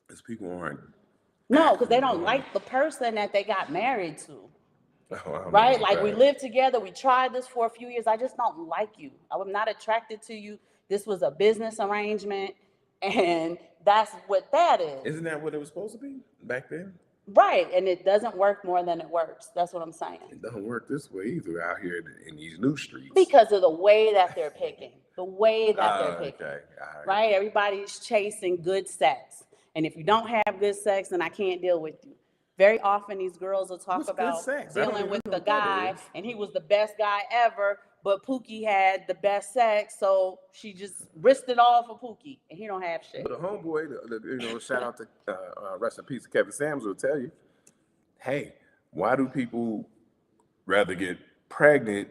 Because people aren't. No, because they don't like the person that they got married to. Right? Like, we lived together. We tried this for a few years. I just don't like you. I'm not attracted to you. This was a business arrangement. And that's what that is. Isn't that what it was supposed to be back then? Right. And it doesn't work more than it works. That's what I'm saying. It doesn't work this way either out here in these new streets. Because of the way that they're picking. The way that they're picking. Okay. Right? Everybody's chasing good sex. And if you don't have good sex, then I can't deal with you. Very often these girls will talk about dealing with the guy, and he was the best guy ever, but Pookie had the best sex, so she just risked it all for Pookie, and he don't have shit. But a homeboy, shout out to rest in peace, Kevin Sams will tell you, hey, why do people rather get pregnant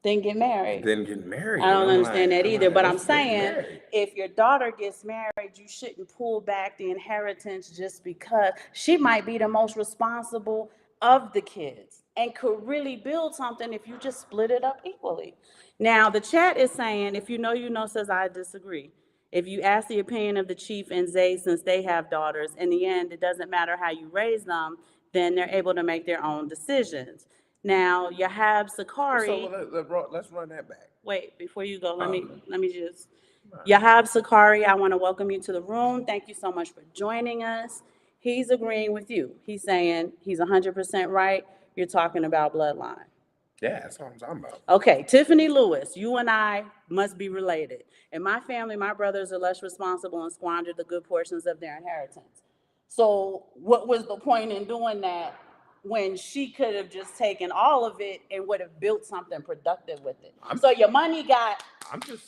than get married? I don't understand that either, but I'm saying if your daughter gets married, you shouldn't pull back the inheritance just because she might be the most responsible of the kids and could really build something if you just split it up equally. Now, the chat is saying, if you know, says I disagree. If you ask the opinion of the chief and Zay, since they have daughters, in the end, it doesn't matter how you raise them, then they're able to make their own decisions. Now, Yahab Sakari. So let's run that back. Wait, before you go, let me just. Yahab Sakari, I want to welcome you to the room. Thank you so much for joining us. He's agreeing with you. He's saying he's 100% right. You're talking about bloodline. Yeah, that's what I'm talking about. Okay, Tiffany Lewis, you and I must be related. In my family, my brothers are less responsible and squander the good portions of their inheritance. So what was the point in doing that when she could have just taken all of it and would have built something productive with it? So your money got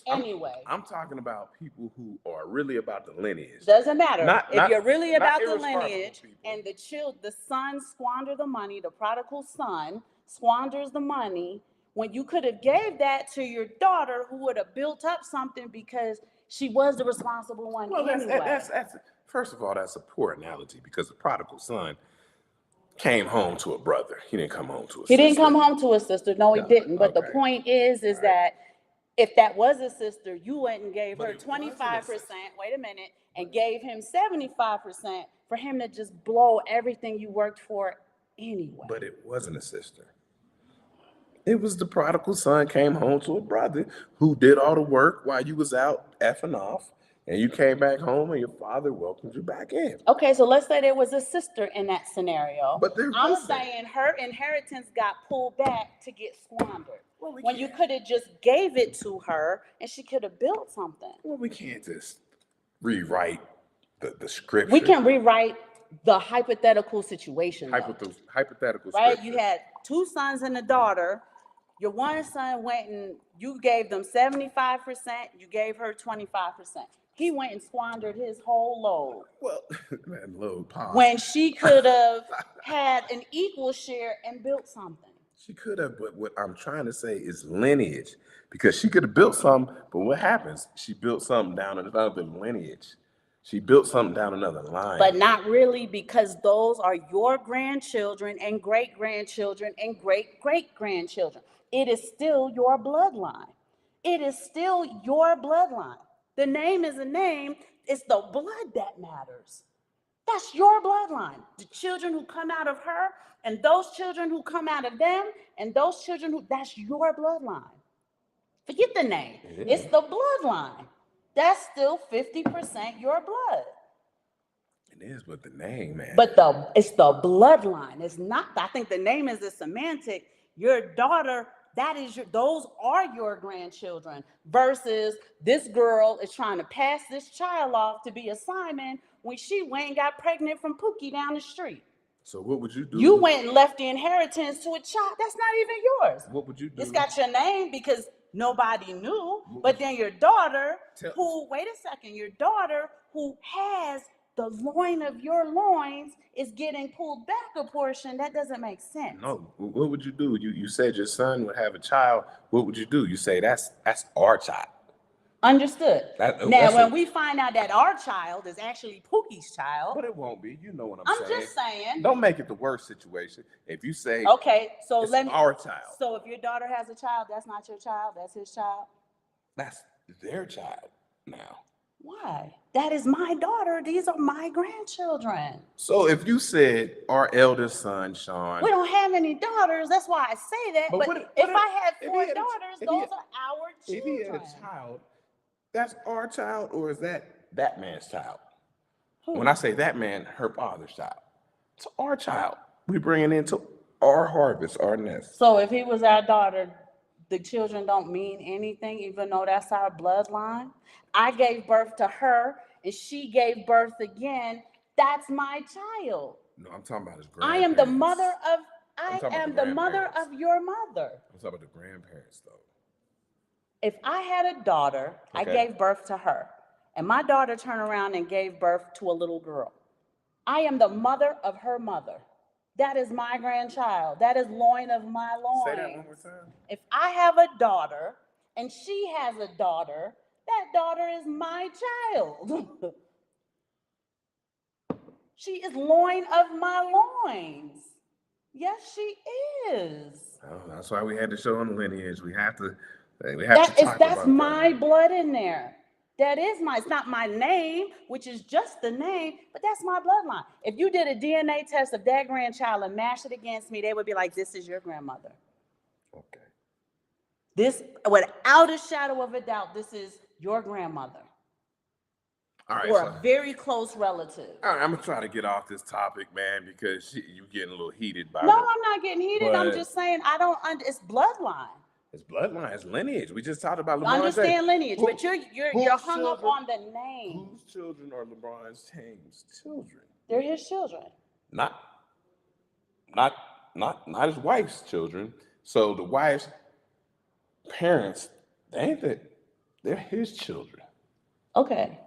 anyway. I'm talking about people who are really about the lineage. Doesn't matter. If you're really about the lineage and the son squander the money, the prodigal son squanders the money, when you could have gave that to your daughter who would have built up something because she was the responsible one anyway. That's first of all, that's a poor analogy because the prodigal son came home to a brother. He didn't come home to a sister. He didn't come home to a sister. No, he didn't. But the point is that if that was a sister, you went and gave her 25%, wait a minute, and gave him 75% for him to just blow everything you worked for anyway. But it wasn't a sister. It was the prodigal son came home to a brother who did all the work while you was out effing off. And you came back home and your father welcomed you back in. Okay, so let's say there was a sister in that scenario. But I'm saying her inheritance got pulled back to get squandered. When you could have just gave it to her and she could have built something. Well, we can't just rewrite the scripture. We can rewrite the hypothetical situation. Hypothetical right? Scripture. You had 2 sons and a daughter. Your one son went and you gave them 75%. You gave her 25%. He went and squandered his whole load. Well, man, load pause. When she could have had an equal share and built something. She could have, but what I'm trying to say is lineage, because she could have built something. But what happens? She built something down another lineage. She built something down another line. But not really, because those are your grandchildren and great grandchildren and great great grandchildren. It is still your bloodline. It is still your bloodline. The name is a name, it's the blood that matters. That's your bloodline. The children who come out of her, and those children who come out of them, and those children who, that's your bloodline. Forget the name. It's the bloodline. That's still 50% your blood. It is, but the name, man. But it's the bloodline. It's not. I think the name is a semantic. Your daughter, those are your grandchildren. Versus this girl is trying to pass this child off to be a Simon when she went and got pregnant from Pookie down the street. So what would you do? You went and left the inheritance to a child that's not even yours. What would you do? It's got your name because nobody knew. But then your daughter, wait a second, your daughter who has the loin of your loins is getting pulled back a portion. That doesn't make sense. No, what would you do? You said your son would have a child. What would you do? You say that's our child. Understood. Now, when we find out that our child is actually Pookie's child. But it won't be. You know what I'm saying. I'm just saying. Don't make it the worst situation. If you say, okay, so our child. So if your daughter has a child, that's not your child, that's his child? That's their child now. Why? That is my daughter. These are my grandchildren. So if you said our eldest son, Sean. We don't have any daughters. That's why I say that. But if I had 4 daughters, those are our children. If he had a child, that's our child, or is that man's child? Who? When I say that man, her father's child. It's our child. We bring it into our harvest, our nest. So if he was our daughter, the children don't mean anything, even though that's our bloodline. I gave birth to her, and she gave birth again. That's my child. No, I'm talking about his grandparents. I am the mother of your mother. I'm talking about the grandparents, though. If I had a daughter, I gave birth to her, and my daughter turned around and gave birth to a little girl. I am the mother of her mother. That is my grandchild. That is loin of my loins. Say that one more time. If I have a daughter and she has a daughter, that daughter is my child. She is loin of my loins. Yes, she is. Oh, that's why we had to show on the lineage. We have to talk about that's my blood in there. That is it's not my name, which is just the name, but that's my bloodline. If you did a DNA test of that grandchild and mashed it against me, they would be like, this is your grandmother. Okay. This, without a shadow of a doubt, this is your grandmother. All right. Or a very close relative. All right, I'm going to try to get off this topic, man, because you're getting a little heated by it. No, I'm not getting heated. I'm just saying it's bloodline. It's bloodline. It's lineage. We just talked about LeBron. I understand lineage, but you're hung up on the name. Whose children are LeBron James' children? They're his children. Not his wife's children. So the wife's parents, they're his children. Okay.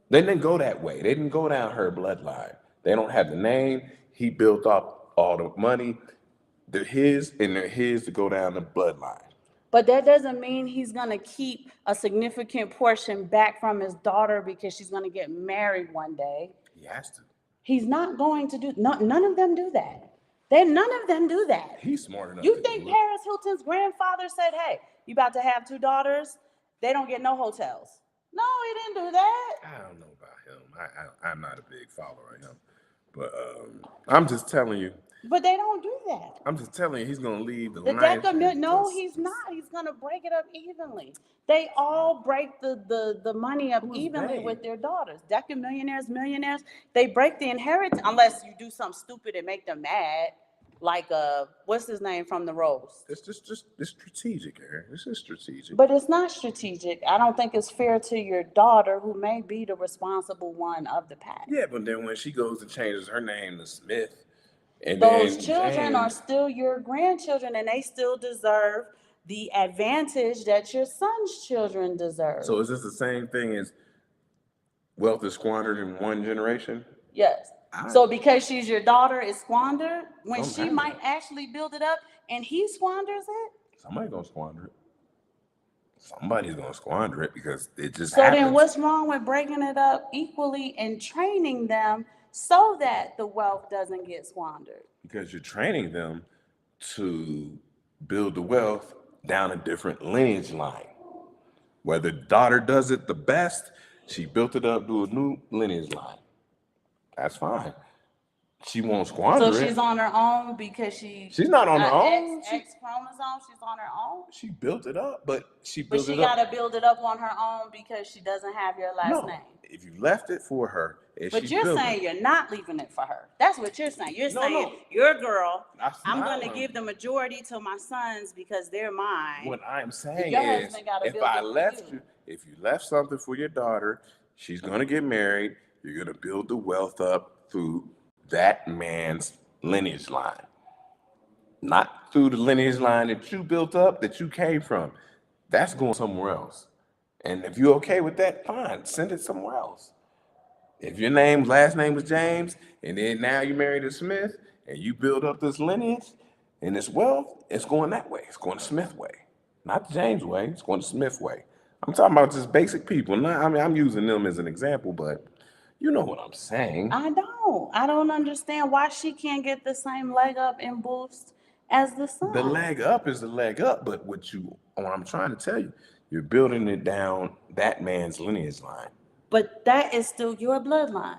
They didn't go that way. They didn't go down her bloodline. They don't have the name. He built up all the money. They're his, and they're his to go down the bloodline. But that doesn't mean he's going to keep a significant portion back from his daughter because she's going to get married one day. He has to. He's not going to do. None of them do that. None of them do that. He's smart enough. You think Paris Hilton's grandfather said, "Hey, you about to have 2 daughters? They don't get no hotels." No, he didn't do that. I don't know about him. I'm not a big follower of him, but I'm just telling you. But they don't do that. I'm just telling you, he's going to leave the No, he's not. He's going to break it up evenly. They all break the money up evenly with their daughters. Deca millionaires, they break the inheritance unless you do something stupid and make them mad. Like what's his name from the Rose? It's strategic, Aaron. This is strategic. But it's not strategic. I don't think it's fair to your daughter, who may be the responsible one of the pack. Yeah, but then when she goes and changes her name to Smith, and those children are still your grandchildren, and they still deserve the advantage that your son's children deserve. So is this the same thing as wealth is squandered in one generation? Yes. So because she's your daughter, it's squandered when she might actually build it up. and he squanders it. Somebody's gonna squander it. Somebody's gonna squander it because it just So happens. then what's wrong with breaking it up equally and training them so that the wealth doesn't get squandered? Because you're training them to build the wealth down a different lineage line. Whether daughter does it the best, she built it up to a new lineage line. That's fine. She won't squander So it. she's on her own because she's not on her own. X chromosome. She's on her own. She built it up, but she But built she it up. gotta build it up on her own because she doesn't have your last No, name. if you left it for her, and But she you're built saying it, you're not leaving it for her. That's what you're saying. You're No, saying no. your girl. That's I'm not going to what give the majority to my sons because they're mine. what I'm saying Your is, husband gotta if build I it for left you. you, if you left something for your daughter, she's gonna get married. You're gonna build the wealth up through that man's lineage line, not through the lineage line that you built up, that you came from. That's going somewhere else. And if you're okay with that, fine, send it somewhere else. If your last name was James, and then now you're married to Smith, and you build up this lineage and this wealth, it's going that way. It's going the Smith way, not the James way. It's going the Smith way. I'm talking about just basic people. I mean, I'm using them as an example, but you know what I'm saying. I don't understand why she can't get the same leg up and boost as the son. The leg up is the leg up, but what I'm trying to tell you, you're building it down that man's lineage line. But that is still your bloodline.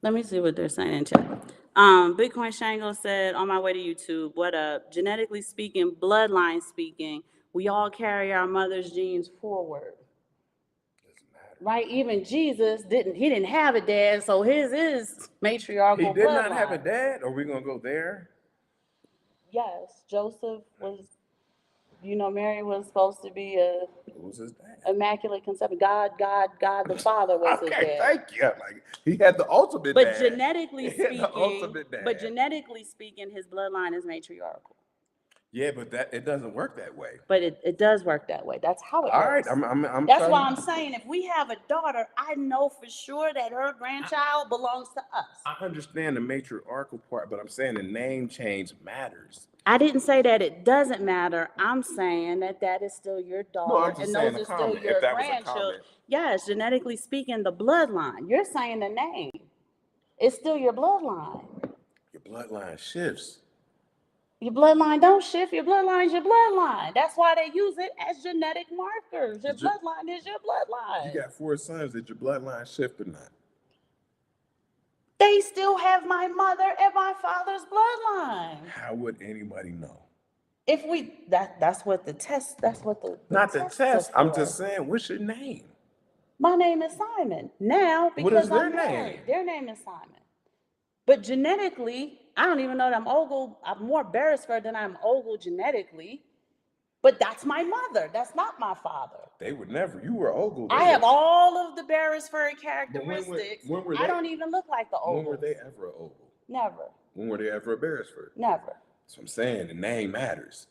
Let me see what they're saying in chat. Bitcoin Shango said, on my way to YouTube, what up? Genetically speaking, bloodline speaking, we all carry our mother's genes forward. Right? Even Jesus didn't have a dad, so his is matriarchal He did bloodline. not have a dad? Are we gonna go there? Yes, Joseph was, Mary was supposed to be a Who was his dad? immaculate conception. God the Father was his Okay, dad. thank you. Like he had the ultimate But dad. genetically He had the speaking, ultimate dad. his bloodline is matriarchal. Yeah, but it doesn't work that way. But it does work that way. That's how it All works. right, I'm That's trying why I'm saying if we have a daughter, I know for sure that her grandchild belongs to us. I understand the matriarchal part, but I'm saying the name change matters. I didn't say that it doesn't matter. I'm saying that is still your daughter. No, I'm just and saying those a are comment. still your If that was a grandchildren. comment. Yes, genetically speaking, the bloodline. You're saying the name. It's still your bloodline. Your bloodline shifts. Your bloodline don't shift. Your bloodline's your bloodline. That's why they use it as genetic markers. Your bloodline is your bloodline. You got 4 sons. Did your bloodline shift or not? They still have my mother and my father's bloodline. How would anybody know? If that's what the test. That's what the Not the test. are I'm for. just saying, what's your name? My name is Simon. Now, because What is their I'm married, name? their name is Simon. But genetically, I don't even know that I'm Ogle. I'm more Beresford than I'm Ogle genetically. But that's my mother. That's not my father. They would never. You were Ogle. I have all of the Beresford characteristics. when were they, I don't even look like the Ogle. When were they ever a Ogle? Never. When were they ever a Beresford? Never. That's what I'm saying. The name matters.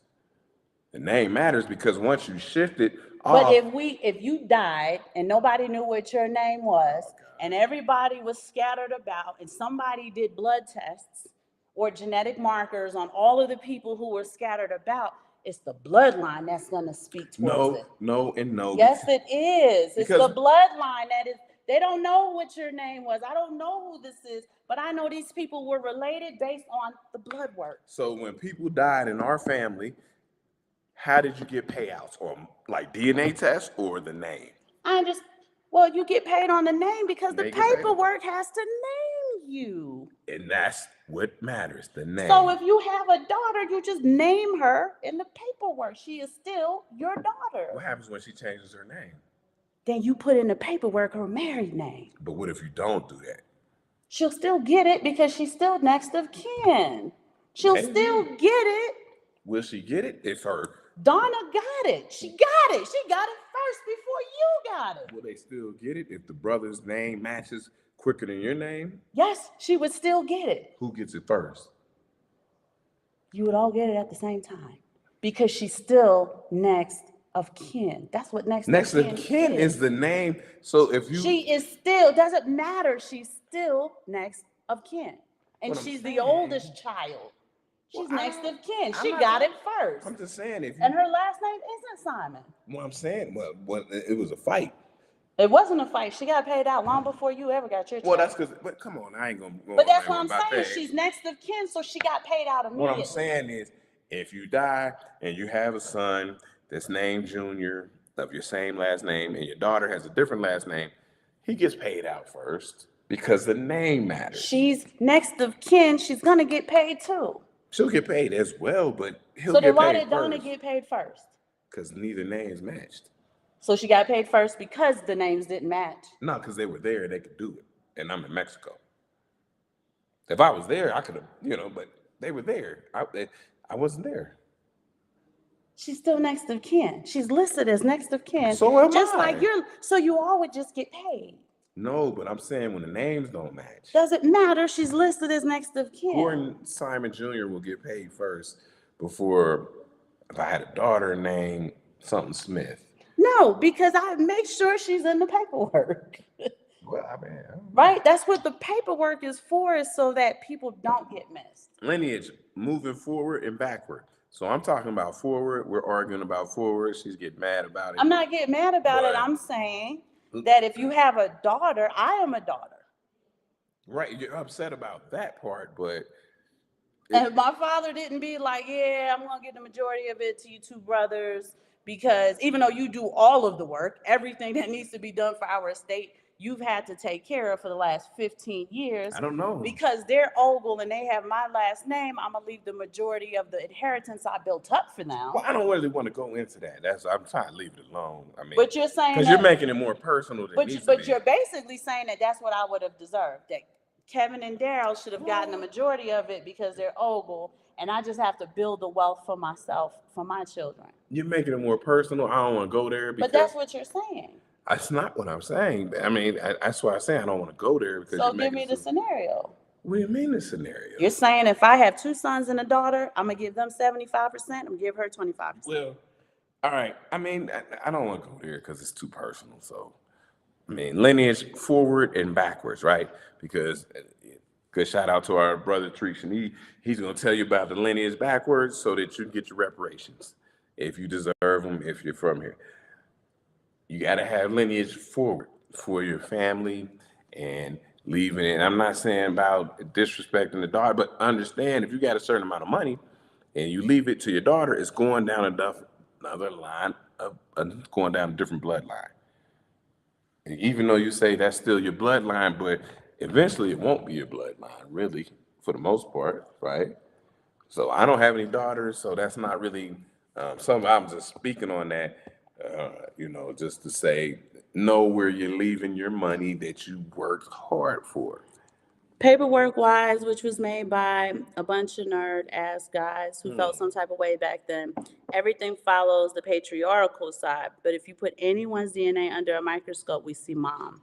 The name matters because once you shift it But off. if you died and nobody knew what your name was, and everybody was scattered about, and somebody did blood tests or genetic markers on all of the people who were scattered about, it's the bloodline that's going to speak towards it. No. Yes, it is. It's the Because- bloodline that is. They don't know what your name was. I don't know who this is, but I know these people were related based on the blood work. So when people died in our family, how did you get payouts? Or like DNA tests or the name? You get paid on the name because the paperwork has to name you. And that's what matters, the name. So if you have a daughter, you just name her in the paperwork. She is still your daughter. What happens when she changes her name? Then you put in the paperwork her married name. But what if you don't do that? She'll still get it because she's still next of kin. She'll still get it. Will she get it if her... Donna got it. She got it. She got it first before you got it. Will they still get it if the brother's name matches quicker than your name? Yes, she would still get it. Who gets it first? You would all get it at the same time because she's still next of kin. That's what next of kin is the name. So if you... She is still, doesn't matter. She's still next of kin. And she's the oldest child. She's next of kin. I'm She not- got it first. I'm just saying if you, And her last name isn't Simon. well, I'm saying, well, it was a fight. It wasn't a fight. She got paid out long before you ever got your check. Well, that's because, but come on, I ain't gonna go But that's on what I'm about saying. that. She's next of kin, so she got paid out immediately. What I'm saying is, if you die and you have a son that's named Junior of your same last name, and your daughter has a different last name, he gets paid out first because the name matters. She's next of kin. She's gonna get paid too. She'll get paid as well, but he'll So get then why paid did Donna first get paid first? because neither name's matched. So she got paid first because the names didn't match. No, because they were there, they could do it, and I'm in Mexico. If I was there, I could have, but they were there. I wasn't there. She's still next of kin. She's listed as next of kin. So am just I. like so you all would just get paid. No, but I'm saying when the names don't match. Doesn't matter. She's listed as next of kin. Gordon Simon Jr. will get paid first before if I had a daughter named something Smith. No, because I make sure she's in the paperwork. Well, I mean, right? That's what the paperwork is for, is so that people don't get missed. Lineage moving forward and backward. So I'm talking about forward. We're arguing about forward. She's getting mad about it. I'm not getting mad about it. I'm saying that if you have a daughter, I am a daughter. Right. You're upset about that part, but. And my father didn't be like, yeah, I'm going to get the majority of it to you two brothers, because even though you do all of the work, everything that needs to be done for our estate, you've had to take care of for the last 15 years. I don't know. Because they're Ogle and they have my last name, I'm going to leave the majority of the inheritance I built up for them. Well, I don't really want to go into that. I'm trying to leave it alone. I mean, but you're saying because you're making it more personal than but you're basically saying that that's what I would have deserved. That Kevin and Daryl should have gotten the majority of it because they're Ogle, and I just have to build the wealth for myself, for my children. You're making it more personal. I don't want to go there. But that's what you're saying. That's not what I'm saying. I mean, that's why I say I don't want to go there. Because so give me the scenario. What do you mean the scenario? You're saying if I have two sons and a daughter, I'm going to give them 75%, I'm going to give her 25%. Well, all right. I mean, I don't want to go there because it's too personal. So, I mean, lineage forward and backwards, right? Because good shout out to our brother Trishan. He's going to tell you about the lineage backwards so that you can get your reparations if you deserve them, if you're from here. You got to have lineage forward for your family and leaving it. I'm not saying about disrespecting the daughter, but understand if you got a certain amount of money and you leave it to your daughter, it's going down another line, going down a different bloodline. And even though you say that's still your bloodline, but eventually it won't be your bloodline, really, for the most part, right? So I don't have any daughters, so that's not really something. I'm just speaking on that. Just to say, know where you're leaving your money that you worked hard for. Paperwork wise, which was made by a bunch of nerd ass guys who felt some type of way back then, everything follows the patriarchal side. But if you put anyone's DNA under a microscope, we see mom.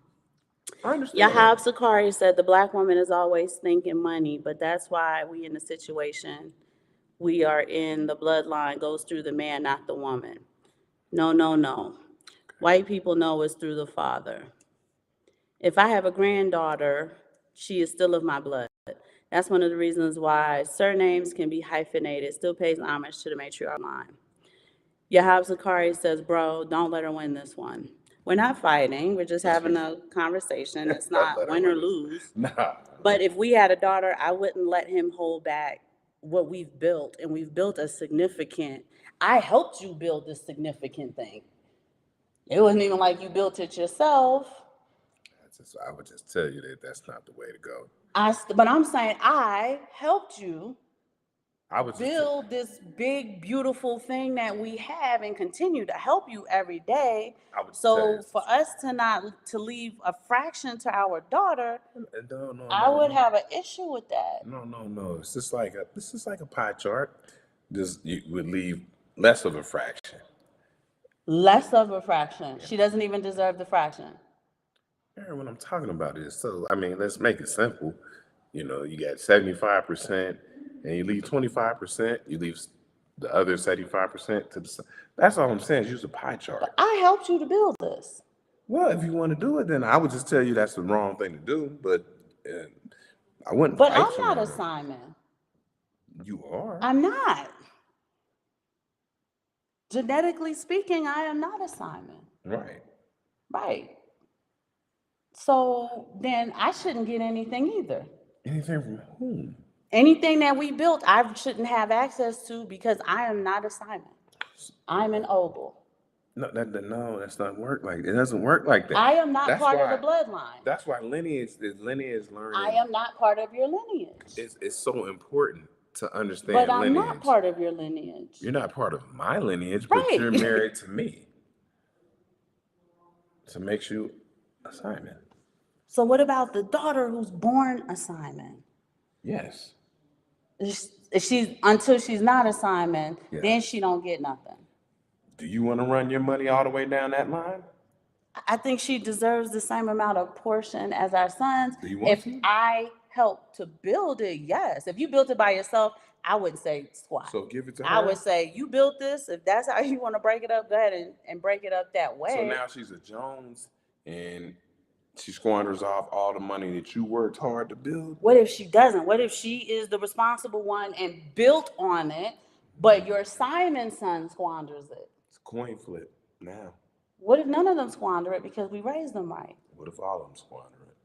I understand. Yahab Sakari said the black woman is always thinking money, but that's why we in the situation we are in. The bloodline goes through the man, not the woman. No. White people know it's through the father. If I have a granddaughter, she is still of my blood. That's one of the reasons why surnames can be hyphenated. Still pays homage to the matriarch line. Yahab Zakari says, bro, don't let her win this one. We're not fighting. We're just having a conversation. It's not win or lose. Nah. But if we had a daughter, I wouldn't let him hold back what we've built. And we've built I helped you build this significant thing. It wasn't even like you built it yourself. I would just tell you that that's not the way to go. But I'm saying I helped you I would build this big, beautiful thing that we have and continue to help you every day. So for us to leave a fraction to our daughter, I would have an issue with that. No. It's just like this is like a pie chart. You would leave less of a fraction. Less of a fraction. She doesn't even deserve the fraction. What I'm talking about is, so, I mean, let's make it simple. You got 75% and you leave 25%, you leave the other 75% to the side. That's all I'm saying is use a pie chart. But I helped you to build this. Well, if you want to do it, then I would just tell you that's the wrong thing to do, but I wouldn't. But I'm not a Simon. You are. I'm not. Genetically speaking, I am not a Simon. Right. Right. So then I shouldn't get anything either. Anything from whom? Anything that we built, I shouldn't have access to because I am not a Simon. I'm an Ogle. No, no, that's not work like it doesn't work like that. I am not That's part of why the bloodline. that's why lineage I learning am not part of your lineage. is so important to But understand I'm not lineage. part of your lineage. You're not part of my lineage, but you're Right. married to me. So makes you a Simon. So what about the daughter who's born a Simon? Yes. She's until she's not a Simon, Yeah. then she don't get nothing. Do you want to run your money all the way down that line? I think she deserves the same amount of portion as our sons. Do you want If to? I helped to build it, yes. If you built it by yourself, I wouldn't say squat. So give it to her. I would say you built this. If that's how you want to break it up, go ahead and break it up that way. So now she's a Jones and she squanders off all the money that you worked hard to build. What if she doesn't? What if she is the responsible one and built on it, but your Simon son squanders it? It's a coin flip now. What if none of them squander it because we raised them right, What if all of them squander it?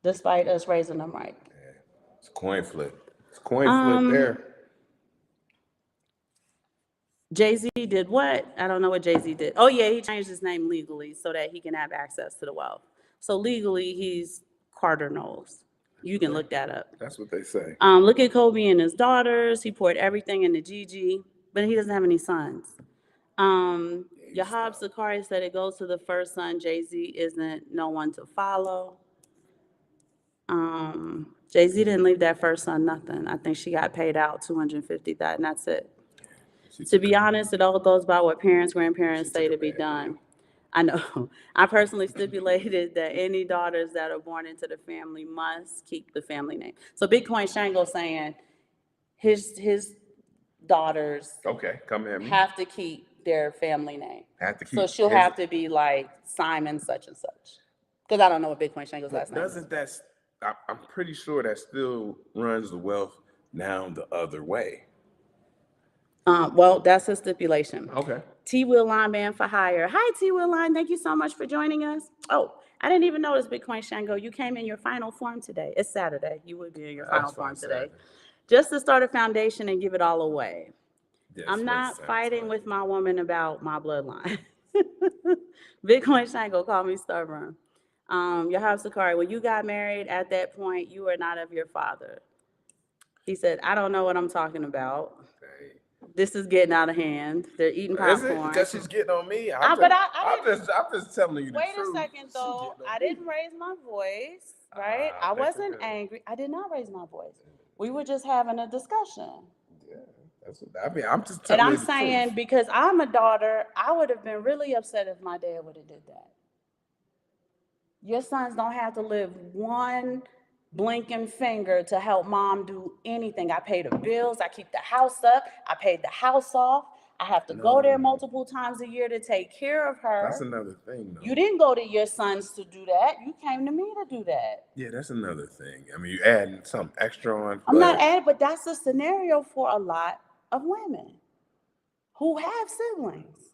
despite us raising them right? Yeah. It's a coin flip. It's a coin flip there. Jay-Z did what? I don't know what Jay-Z did. Oh, yeah, he changed his name legally so that he can have access to the wealth. So legally, he's Carter Knowles. You can look that up. That's what they say. Look at Kobe and his daughters. He poured everything into Gigi, but he doesn't have any sons. Yahab Sakari said it goes to the first son. Jay-Z isn't no one to follow. Jay-Z didn't leave that first son nothing. I think she got paid out $250,000, and that's it. To be honest, it all goes by what parents, grandparents say to be done. I know. I personally stipulated that any daughters that are born into the family must keep the family name. So Bitcoin Shango saying his daughters Okay, come at me. have to keep their family name. Have to keep. So she'll have to be like Simon such and such. Because I don't know what Bitcoin Shango's last name is. Doesn't that? I'm pretty sure that still runs the wealth down the other way. Well, that's a stipulation. Okay. T Will Line Man for Hire. Hi, T Will Line. Thank you so much for joining us. Oh, I didn't even notice Bitcoin Shango. You came in your final form today. It's Saturday. You would be in your final form today. Just to start a foundation and give it all away. I'm not fighting with my woman about my bloodline. Bitcoin Shango called me stubborn. Yahab Sakari, when you got married at that point, you were not of your father. He said, I don't know what I'm talking about. Okay. This is getting out of hand. They're eating popcorn. Is it? Because she's getting on me. I'm just telling you the wait truth. Wait a second, though. I didn't raise my voice, right? I wasn't angry. I did not raise my voice. We were just having a discussion. Yeah, that's what I mean. I'm just telling you and the I'm saying, truth. Because I'm a daughter, I would have been really upset if my dad would have did that. Your sons don't have to live one blinking finger to help mom do anything. I pay the bills. I keep the house up. I paid the house off. I have to go there multiple times a year to take care of her. That's another thing, though. You didn't go to your sons to do that. You came to me to do that. Yeah, that's another thing. I mean, you're adding something extra on. I'm not adding, but that's a scenario for a lot of women who have siblings.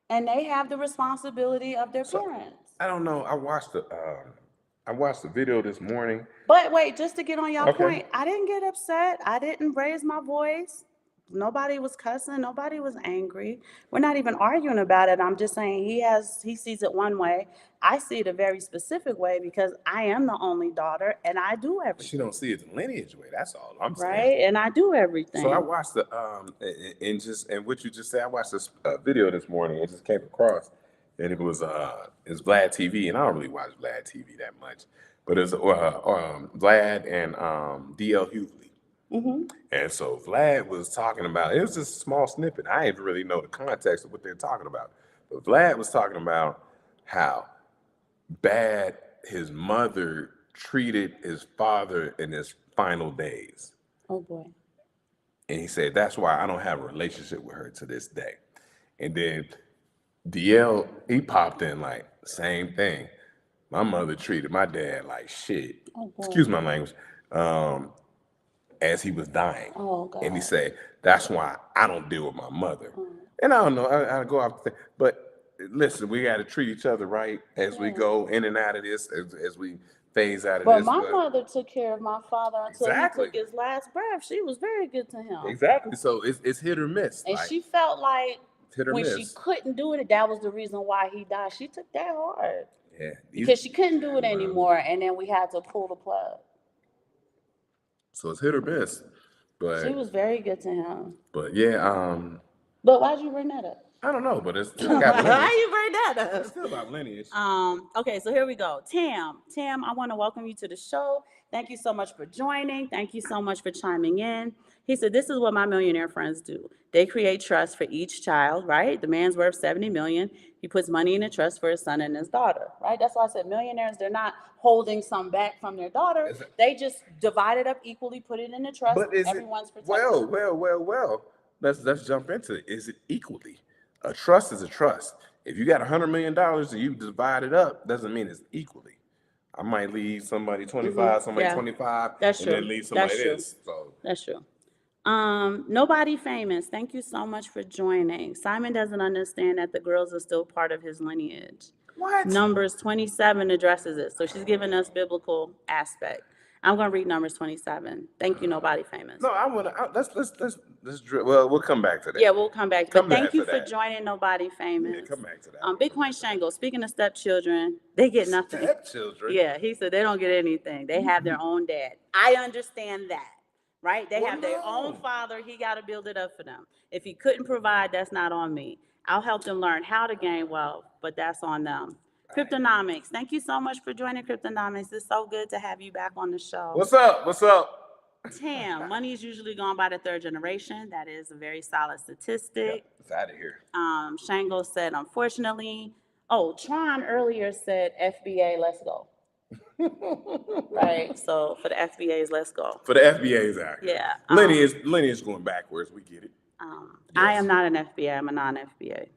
And they have the responsibility of their parents. I don't know. I watched the video this morning. But wait, just to get on y'all point, I didn't get upset. I didn't raise my voice. Nobody was cussing. Nobody was angry. We're not even arguing about it. I'm just saying he sees it one way. I see it a very specific way because I am the only daughter and I do everything. She don't see it the lineage way. That's all I'm saying. Right, and I do everything. So I watched and what you just said. I watched this video this morning. It just came across, and it was it's Vlad TV, and I don't really watch Vlad TV that much, but it's Vlad and DL Hughley. Mm-hmm. And so Vlad was talking about, it was just a small snippet. I didn't really know the context of what they're talking about. But Vlad was talking about how bad his mother treated his father in his final days. Oh, boy. And he said, that's why I don't have a relationship with her to this day. And then DL, he popped in like, same thing. My mother treated my dad like shit. Oh, boy. Excuse my language. as he was dying. Oh, God. And he said, that's why I don't deal with my mother. And I don't know, I go off the thing. But listen, we got to treat each other right as we go in and out of this, as we phase out of But this. my mother took care of my father until he took his last breath. She was very good to him. Exactly. So it's hit or miss. And she felt like hit or when miss. she couldn't do it, that was the reason why he died. She took that hard. Yeah. Because she couldn't do it anymore, and then we had to pull the plug. So it's hit or miss. But she was very good to him. But yeah, But why'd you bring that up? I don't know, but it's still got Lineage. Why you bring that up? It's still about Lineage. Okay, so here we go. Tam, I want to welcome you to the show. Thank you so much for joining. Thank you so much for chiming in. He said, this is what my millionaire friends do. They create trust for each child, right? The man's worth 70 million. He puts money in a trust for his son and his daughter, right? That's why I said millionaires, they're not holding some back from their daughter. They just divide it up equally, put it in a trust. But everyone's protected. Well. Let's jump into it. Is it equally? A trust is a trust. If you got $100 million and you divide it up, doesn't mean it's equally. I might leave somebody 25, somebody 25, That's true. Then leave somebody this. So that's true. Nobody famous. Thank you so much for joining. Simon doesn't understand that the girls are still part of his lineage. What? Numbers 27 addresses it. So she's giving us biblical aspect. I'm going to read Numbers 27. Thank you, nobody famous. No, I want to. Let's. Well, we'll come back to that. Yeah, we'll come back. But thank you for joining Nobody Famous. Yeah, come back to that. Bitcoin Shango. Speaking of stepchildren, they get nothing. Stepchildren. Yeah, he said they don't get anything. They have their own dad. I understand that, right? They have their own father. He got to build it up for them. If he couldn't provide, that's not on me. I'll help them learn how to gain wealth, but that's on them. Cryptonomics. Thank you so much for joining Cryptonomics. It's so good to have you back on the show. What's up? Tam, money is usually gone by the third generation. That is a very solid statistic. It's out of here. Shango said, unfortunately. Oh, Tron earlier said FBA, let's go. Right. So for the FBAs, let's go. For the FBAs out here. Yeah. Lineage going backwards. We get it. Yes. I am not an FBA. I'm a non-FBA.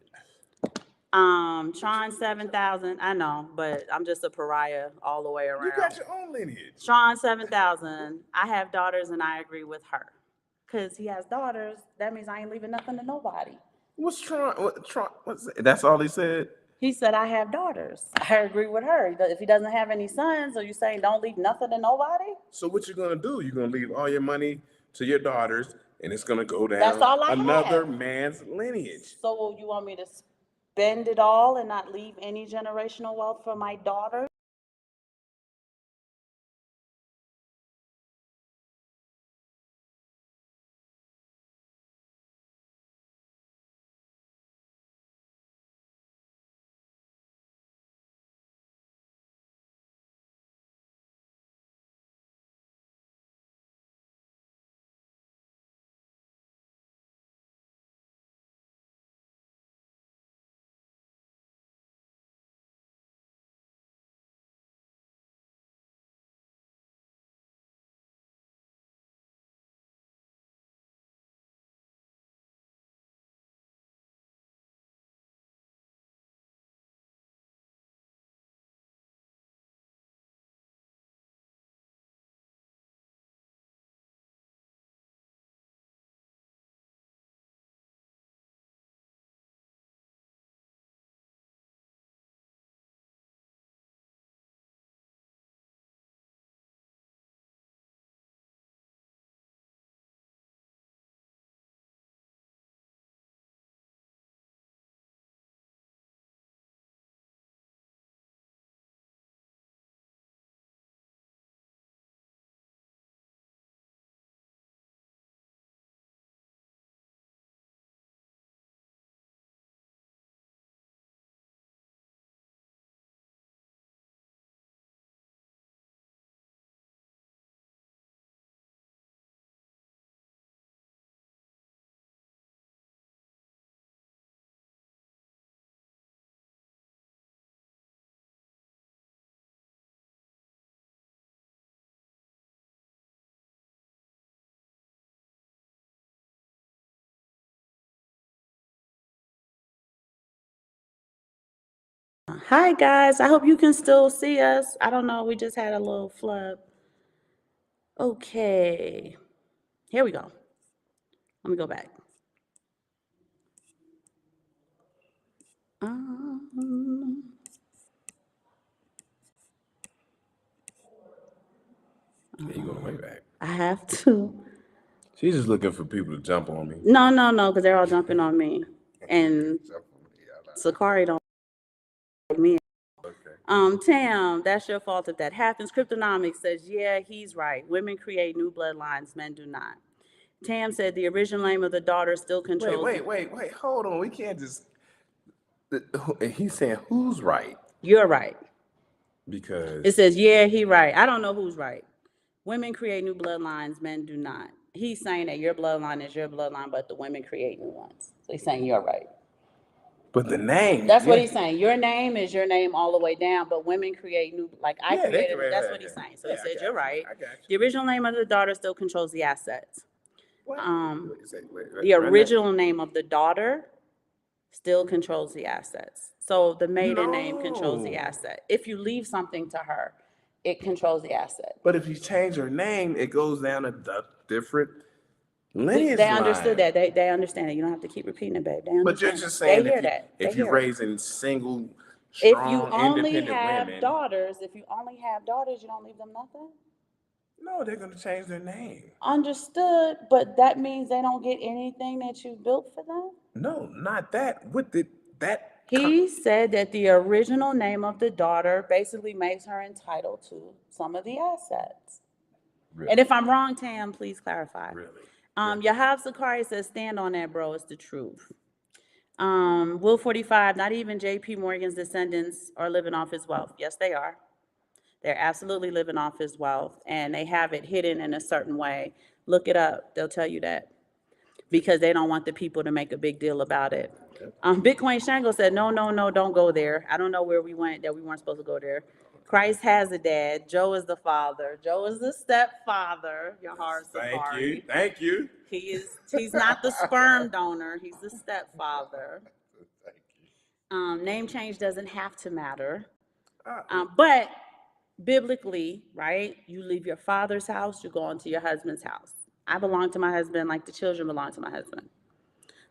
Tron 7,000. I know, but I'm just a pariah all the way around. You got your own lineage. Tron 7,000. I have daughters, and I agree with her. Because he has daughters, that means I ain't leaving nothing to nobody. What's Tron? That's all he said? He said, I have daughters. I agree with her. If he doesn't have any sons, are you saying don't leave nothing to nobody? So what you going to do? You're going to leave all your money to your daughters, and it's going to go down That's all I another have. Man's lineage. So you want me to spend it all and not leave any generational wealth for my daughter? Hi, guys. I hope you can still see us. I don't know. We just had a little flub. Okay. Here we go. Let me go back. Yeah, you going way back. I have to. She's just looking for people to jump on me. No, because they're all jumping on me. And Sakari don't like me. Okay. Tam, that's your fault if that happens. Cryptonomics says, yeah, he's right. Women create new bloodlines, men do not. Tam said the original name of the daughter still controls. Wait. Hold on. We can't just. He's saying who's right? You're right. Because It says, yeah, he right. I don't know who's right. Women create new bloodlines, men do not. He's saying that your bloodline is your bloodline, but the women create new ones. So he's saying you're right. But the name. That's what he's saying. Your name is your name all the way down, but women create new, like I created it. That's what he's saying. So he said, you're right. I got The original name of the daughter still controls the assets. What? The original name of the daughter still controls the assets. So the maiden name controls the asset. If you leave something to her, it controls the asset. But if you change her name, it goes down a different lineage They understood that. They understand it. You don't have to keep repeating it, babe. They understand. But you're just saying if you're raising single, strong, if you only have women, daughters, you don't leave them nothing. No, they're gonna change their name. Understood, but that means they don't get anything that you built for them? No, not that. What did that? He said that the original name of the daughter basically makes her entitled to some of the assets. Really? And if I'm wrong, Tam, please clarify. Really? Yahab Sakari says, stand on that, bro. It's the truth. Will 45, not even JP Morgan's descendants are living off his wealth. Yes, they are. They're absolutely living off his wealth, and they have it hidden in a certain way. Look it up. They'll tell you that because they don't want the people to make a big deal about it. Bitcoin Shango said, no, don't go there. I don't know where we went that we weren't supposed to go there. Christ has a dad. Joe is the father. Joe is the stepfather. Yahar Safari. Thank you. He's not the sperm donor. He's the stepfather. Name change doesn't have to matter. But biblically, right, you leave your father's house, you go into your husband's house. I belong to my husband like the children belong to my husband.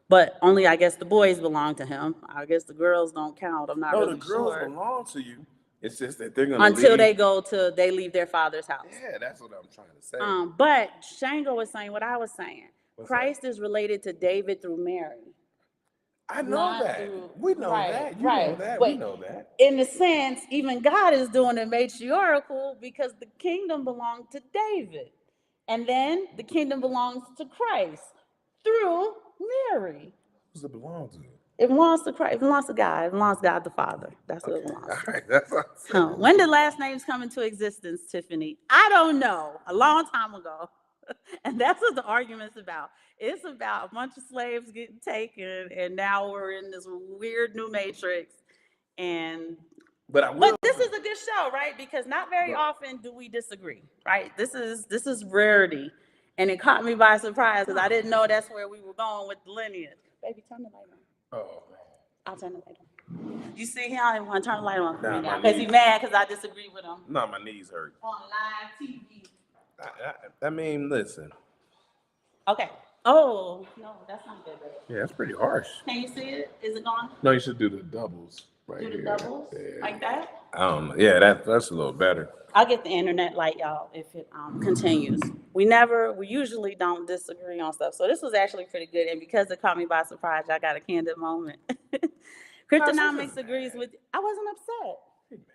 But only, I guess, the boys belong to him. I guess the girls don't count. I'm not really sure. No, the girls belong to you. It's just that they're going to they leave their father's house. Yeah, that's what I'm trying to say. But Shango was saying what I was saying. Christ is related to David through Mary. I know that. We know that. You know that. But we know that. In a sense, even God is doing a matriarchal because the kingdom belonged to David. And then the kingdom belongs to Christ through Mary. Who does it belong to? It belongs to Christ. It belongs to God. It belongs to God the Father. That's what it belongs to. All right, that's what I'm saying. When did last names come into existence, Tiffany? I don't know. A long time ago. And that's what the argument's about. It's about a bunch of slaves getting taken, and now we're in this weird new matrix. But this is a good show, right? Because not very often do we disagree, right? This is rarity. And it caught me by surprise because I didn't know that's where we were going with the lineage. Baby, turn the light on. Oh. I'll turn the light on. You see, he don't even want to turn the light on for me now because he's mad because I disagree with him. No, my knees hurt. On live TV. I mean, listen. Okay. Oh, no, that's not good, baby. Yeah, that's pretty harsh. Can you see it? Is it gone? No, you should do the doubles right here. Do the doubles? Yeah. Like that? I don't know. Yeah, that's a little better. I'll get the internet light, y'all, if it continues. We usually don't disagree on stuff. So this was actually pretty good. And because it caught me by surprise, I got a candid moment. Cryptonomics agrees with, I wasn't upset. She's mad.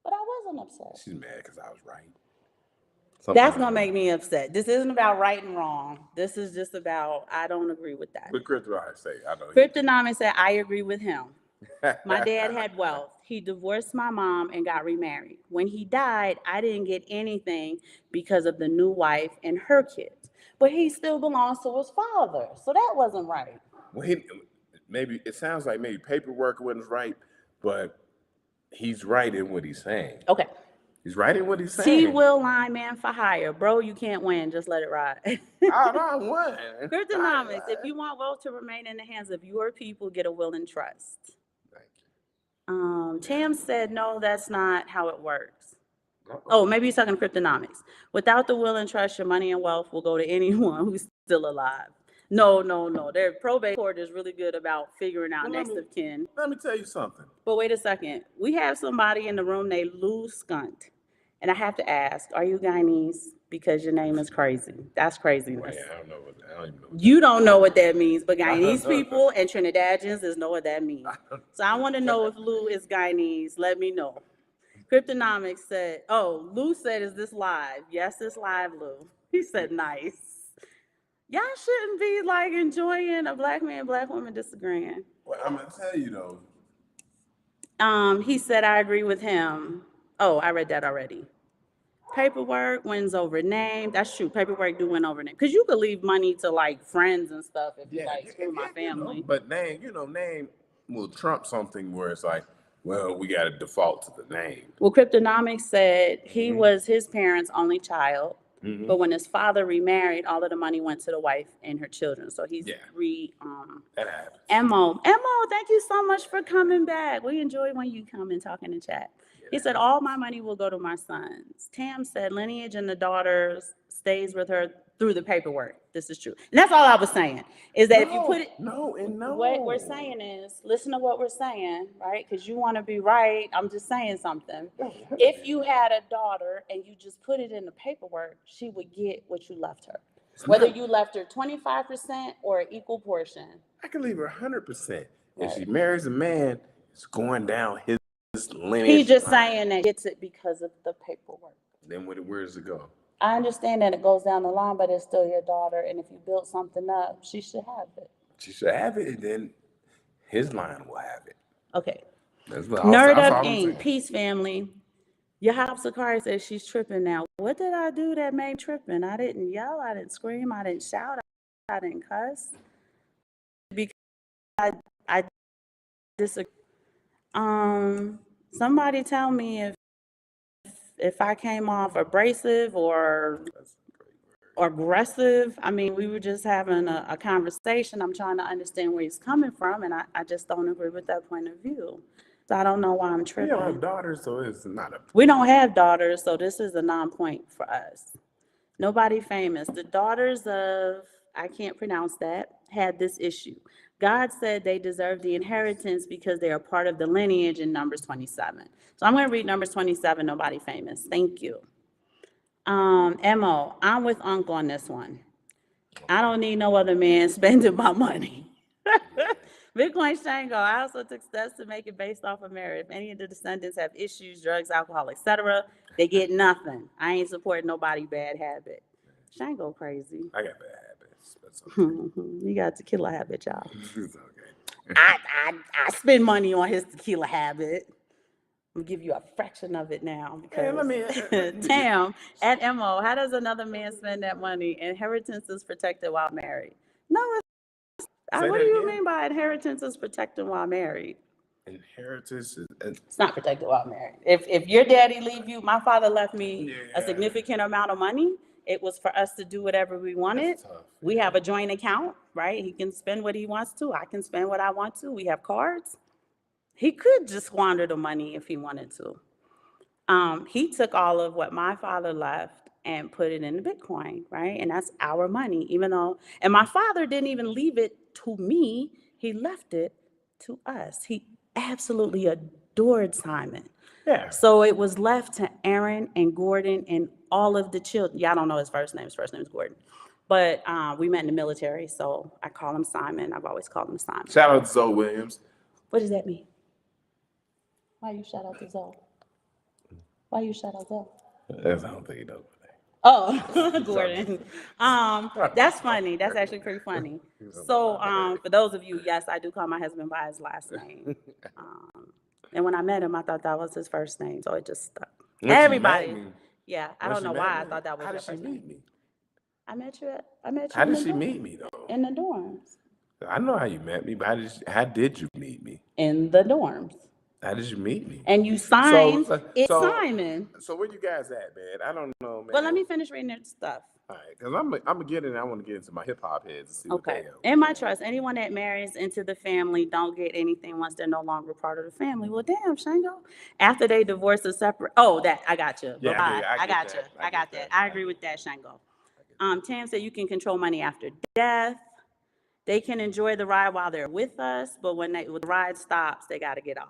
But I wasn't upset. She's mad because I was right. That's going to make me upset. This isn't about right and wrong. This is just about, I don't agree with that. But Cryptonomics say, I know. Cryptonomics said, I agree with him. My dad had wealth. He divorced my mom and got remarried. When he died, I didn't get anything because of the new wife and her kids. But he still belongs to his father. So that wasn't right. Well, maybe it sounds like maybe paperwork wasn't right, but he's right in what he's saying. Okay. He's right in what he's saying. T-Will line man for hire. Bro, you can't win. Just let it ride. I won. Cryptonomics, if you want wealth to remain in the hands of your people, get a will and trust. Thank you. Tam said, no, that's not how it works. Oh, maybe he's talking cryptonomics. Without the will and trust, your money and wealth will go to anyone who's still alive. No. Their probate court is really good about figuring out next of kin. Let me tell you something. But wait a second. We have somebody in the room named Lou Skunt. And I have to ask, are you Guyanese? Because your name is crazy. That's craziness. Wait, I don't even know. You don't know what that means, but Guyanese people and Trinidadians know what that means. So I want to know if Lou is Guyanese. Let me know. Cryptonomics said, oh, Lou said, is this live? Yes, it's live, Lou. He said, nice. Y'all shouldn't be like enjoying a black man, black woman disagreeing. Well, I'm gonna tell you though. He said, I agree with him. Oh, I read that already. Paperwork wins over name. That's true. Paperwork do win over name. Because you could leave money to like friends and stuff if you like screw my family. You know, but name will trump something where it's like, well, we got to default to the name. Well, Cryptonomics said he was his parents' only child. But when his father remarried, all of the money went to the wife and her children. So he's that happens. Mo, thank you so much for coming back. We enjoy when you come and talk in the chat. He said, all my money will go to my sons. Tam said, Lineage and the daughters stays with her through the paperwork. This is true. And that's all I was saying, is that if you put it... No. What we're saying is, listen to what we're saying, right? Because you want to be right. I'm just saying something. If you had a daughter and you just put it in the paperwork, she would get what you left her. Whether you left her 25% or an equal portion. I could leave her 100%. If she marries a man, it's going down his lineage. He's just saying that gets it because of the paperwork. Then where does it go? I understand that it goes down the line, but it's still your daughter. And if you build something up, she should have it. She should have it, and then his line will have it. Okay. Nerd Up Inc. Peace, family. Yahab Sakari says she's tripping now. What did I do that made tripping? I didn't yell. I didn't scream. I didn't shout. I didn't cuss. Because I disagree. Somebody tell me if I came off abrasive or aggressive. I mean, we were just having a conversation. I'm trying to understand where he's coming from, and I just don't agree with that point of view. So I don't know why I'm tripping. We don't have daughters, so it's not a... We don't have daughters, so this is a non-point for us. Nobody famous. The daughters of, I can't pronounce that, had this issue. God said they deserve the inheritance because they are part of the lineage in Numbers 27. So I'm going to read Numbers 27, nobody famous. Thank you. Mo, I'm with Unc on this one. I don't need no other man spending my money. Bitcoin Shango, I also took steps to make it based off of merit. If any of the descendants have issues, drugs, alcohol, etc., they get nothing. I ain't supporting nobody bad habit. Shango crazy. I got bad habits. That's okay. You got a tequila habit, y'all. It's okay. I spend money on his tequila habit. I'm gonna give you a fraction of it now. Because Tam, at MO, how does another man spend that money? Inheritance is protected while married. No, what do you mean by inheritance is protected while married? Inheritance is... It's not protected while married. If your daddy leave you, my father left me a significant amount of money. It was for us to do whatever we wanted. We have a joint account, right? He can spend what he wants to. I can spend what I want to. We have cards. He could just squander the money if he wanted to. He took all of what my father left and put it into Bitcoin, right? And that's our money, and my father didn't even leave it to me. He left it to us. He absolutely adored Simon. Yeah. So it was left to Aaron and Gordon and all of the children. Y'all don't know his first name. His first name is Gordon. But we met in the military, so I call him Simon. I've always called him Simon. Shout out to Zoe Williams. What does that mean? Why you shout out to Zoe? Why you shout out Zoe? I don't think he knows. Oh, Gordon. That's funny. That's actually pretty funny. So for those of you, yes, I do call my husband by his last name. And when I met him, I thought that was his first name, so it just stuck. Everybody. Yeah, I don't know why I thought that was your first name. I met you. How did she meet me though? In the dorms. I know how you met me, but how did you meet me? In the dorms. How did you meet me? And you signed Simon. So where you guys at, man? I don't know, man. Well, let me finish reading their stuff. All right, because I'm gonna get in. I want to get into my hip hop heads and see what Okay. they are. In my trust, anyone that marries into the family don't get anything once they're no longer part of the family. Well, damn, Shango. After they divorce or separate. Oh, that I got you. Yeah, Bye-bye. I I get got that. you. I I get got that. that. I I agree get with that, Shango. I get that. Tam said you can control money after death. They can enjoy the ride while they're with us, but when the ride stops, they got to get off.